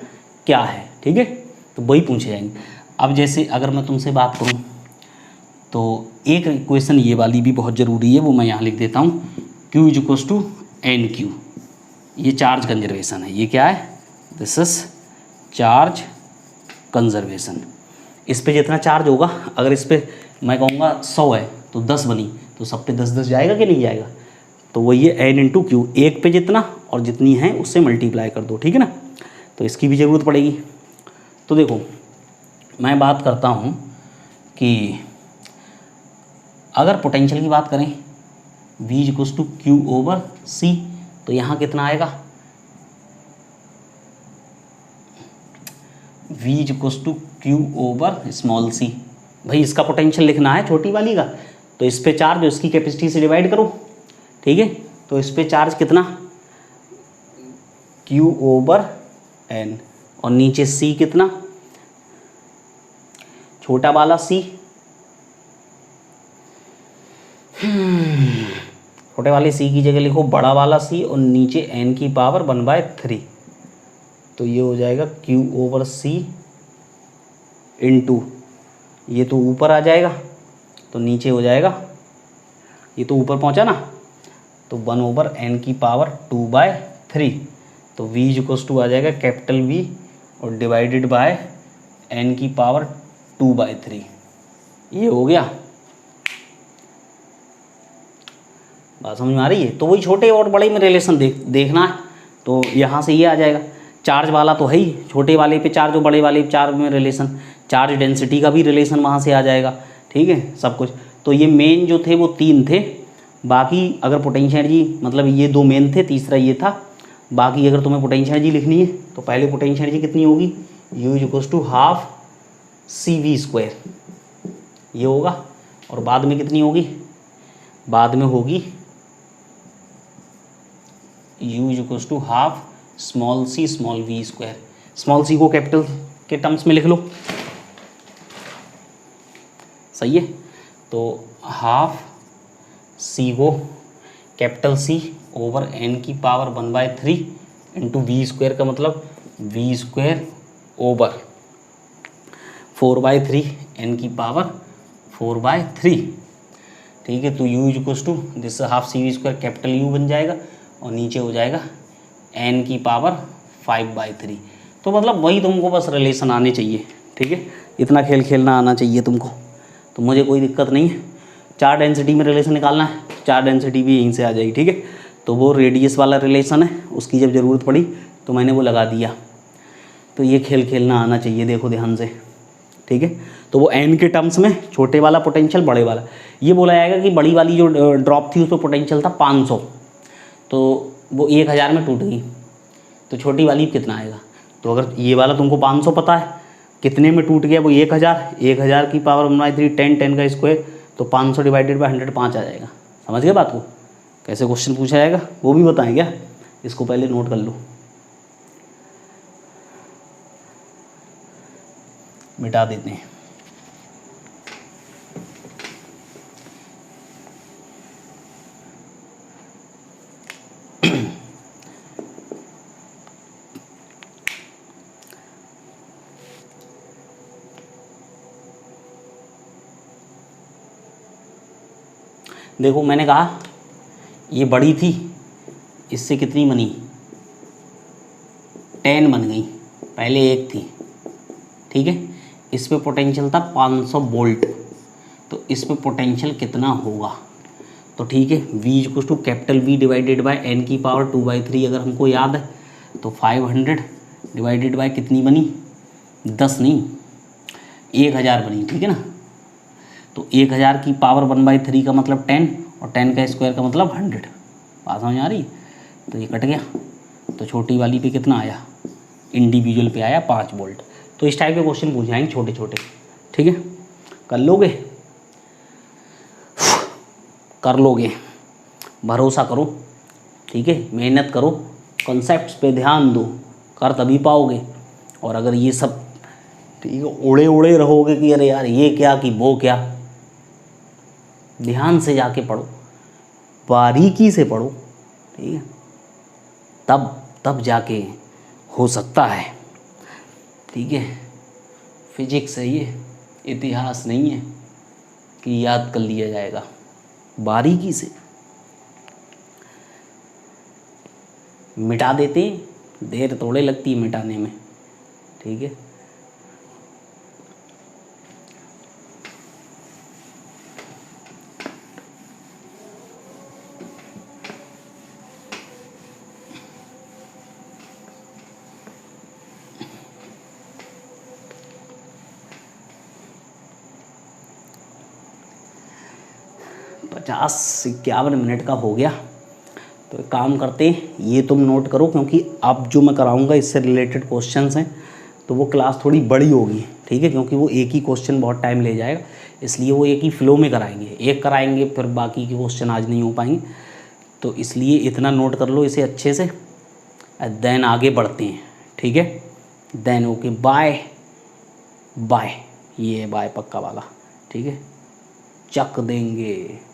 क्या है, ठीक है, तो वही पूछे जाएंगे। अब जैसे अगर मैं तुमसे बात करूं तो एक इक्वेशन ये वाली भी बहुत ज़रूरी है, वो मैं यहाँ लिख देता हूँ, Q is equals to N Q, ये चार्ज कंजर्वेशन है, ये क्या है, दिस इज चार्ज कंजर्वेशन। इस पे जितना चार्ज होगा, अगर इस पे मैं कहूँगा 100 है तो 10 बनी, तो सब पे 10 10 जाएगा कि नहीं जाएगा, तो वही है एन इंटू क्यू, एक पे जितना और जितनी है उससे मल्टीप्लाई कर दो, ठीक है ना। तो इसकी भी ज़रूरत पड़ेगी। तो देखो मैं बात करता हूँ कि अगर पोटेंशियल की बात करें V equals to Q over C, तो यहाँ कितना आएगा, V equals to Q over small C. भाई इसका पोटेंशियल लिखना है छोटी वाली का, तो इस पे चार्ज इसकी कैपेसिटी से डिवाइड करो, ठीक है। तो इस पे चार्ज कितना, Q ओवर N, और नीचे C कितना, छोटा वाला C, छोटे वाले C की जगह लिखो बड़ा वाला C और नीचे N की पावर 1/3। तो ये हो जाएगा Q ओवर C इंटू, ये तो ऊपर आ जाएगा तो नीचे हो जाएगा, ये तो ऊपर पहुंचा ना, तो 1 ओवर N की पावर 2/3। तो V इक्वल्स टू आ जाएगा कैपिटल V और डिवाइडेड बाय N की पावर 2/3। ये हो गया, बात समझ में आ रही है। तो वही छोटे और बड़े में रिलेशन देखना है, तो यहाँ से ये आ जाएगा, चार्ज वाला तो है ही, छोटे वाले पे चार्ज और बड़े वाले पे चार्ज में रिलेशन, चार्ज डेंसिटी का भी रिलेशन वहाँ से आ जाएगा, ठीक है, सब कुछ। तो ये मेन जो थे वो 3 थे, बाकी अगर पोटेंशियल एनर्जी, मतलब ये 2 मेन थे, तीसरा ये था। बाकी अगर तुम्हें पोटेंशियल एनर्जी लिखनी है तो पहले पोटेंशियल एनर्जी कितनी होगी, U equals to half CV², ये होगा, और बाद में कितनी होगी, बाद में होगी U equals to half small C small V²। Small C को कैपिटल के टर्म्स में लिख लो, सही है। तो हाफ C को कैपिटल C ओवर N की पावर 1/3 इंटू V² का मतलब V² ओवर 4/3 N की पावर 4/3, ठीक है। तो U equals to this half CV² capital U बन जाएगा और नीचे हो जाएगा N की पावर 5/3। तो मतलब वही तुमको बस रिलेशन आने चाहिए, ठीक है, इतना खेल खेलना आना चाहिए तुमको, तो मुझे कोई दिक्कत नहीं है। चार डेंसिटी में रिलेशन निकालना है, चार डेंसिटी भी यहीं से आ जाएगी, ठीक है। तो वो रेडियस वाला रिलेशन है, उसकी जब ज़रूरत पड़ी तो मैंने वो लगा दिया। तो ये खेल खेलना आना चाहिए, देखो ध्यान से, ठीक है। तो वो N के टर्म्स में छोटे वाला पोटेंशियल, बड़े वाला, ये बोला जाएगा कि बड़ी वाली जो ड्रॉप थी उस पर पोटेंशियल था 500, तो वो 1000 में टूट गई, तो छोटी वाली कितना आएगा। तो अगर ये वाला तुमको 500 पता है कितने में टूट गया, वो 1000 की पावर 1/3 10 का स्क्वायर, तो 500 डिवाइडेड बाय 100 5 आ जाएगा। समझ गए बात को, कैसे क्वेश्चन पूछा जाएगा वो भी बताएं क्या, इसको पहले नोट कर लो, मिटा देते हैं। देखो मैंने कहा ये बड़ी थी, इससे कितनी बनी, 10 बन गई, पहले 1 थी, ठीक है। इस पे पोटेंशियल था 500 वोल्ट, तो इस पे पोटेंशियल कितना होगा, तो ठीक है, V equal to capital V divided by N की पावर 2/3 अगर हमको याद है, तो 500 डिवाइडेड बाय कितनी बनी, 10 नहीं 1000 बनी, ठीक है ना। तो तो 1000 की पावर 1/3 का मतलब 10 और 10 का स्क्वायर का मतलब 100। बात समझ आ रही? तो ये कट गया, तो छोटी वाली पे कितना आया, इंडिविजुअल पे आया 5 वोल्ट। तो इस टाइप के क्वेश्चन पूछ जाएंगे छोटे छोटे, ठीक है, कर लोगे, कर लोगे, भरोसा करो, ठीक है, मेहनत करो, कॉन्सेप्ट्स पे ध्यान दो, कर तभी पाओगे। और अगर ये सब ठीक है उड़े उड़े रहोगे कि अरे यार ये क्या कि वो क्या, ध्यान से जाके पढ़ो, बारीकी से पढ़ो, ठीक है, तब जाके हो सकता है, ठीक है। फिजिक्स है ये, इतिहास नहीं है कि याद कर लिया जाएगा, बारीकी से मिटा देते, देर थोड़े लगती है मिटाने में, ठीक है। पचास 51 मिनट का हो गया। तो एक काम करते हैं, ये तुम नोट करो, क्योंकि अब जो मैं कराऊंगा इससे रिलेटेड क्वेश्चंस हैं, तो वो क्लास थोड़ी बड़ी होगी, ठीक है, क्योंकि वो एक ही क्वेश्चन बहुत टाइम ले जाएगा, इसलिए वो एक ही फ्लो में कराएंगे, एक कराएंगे फिर बाकी के क्वेश्चन आज नहीं हो पाएंगे। तो इसलिए इतना नोट कर लो इसे अच्छे से, देन आगे बढ़ते हैं, ठीक है। देन ओके बाय बाय, ये बाय पक्का वाला, ठीक है, चक देंगे।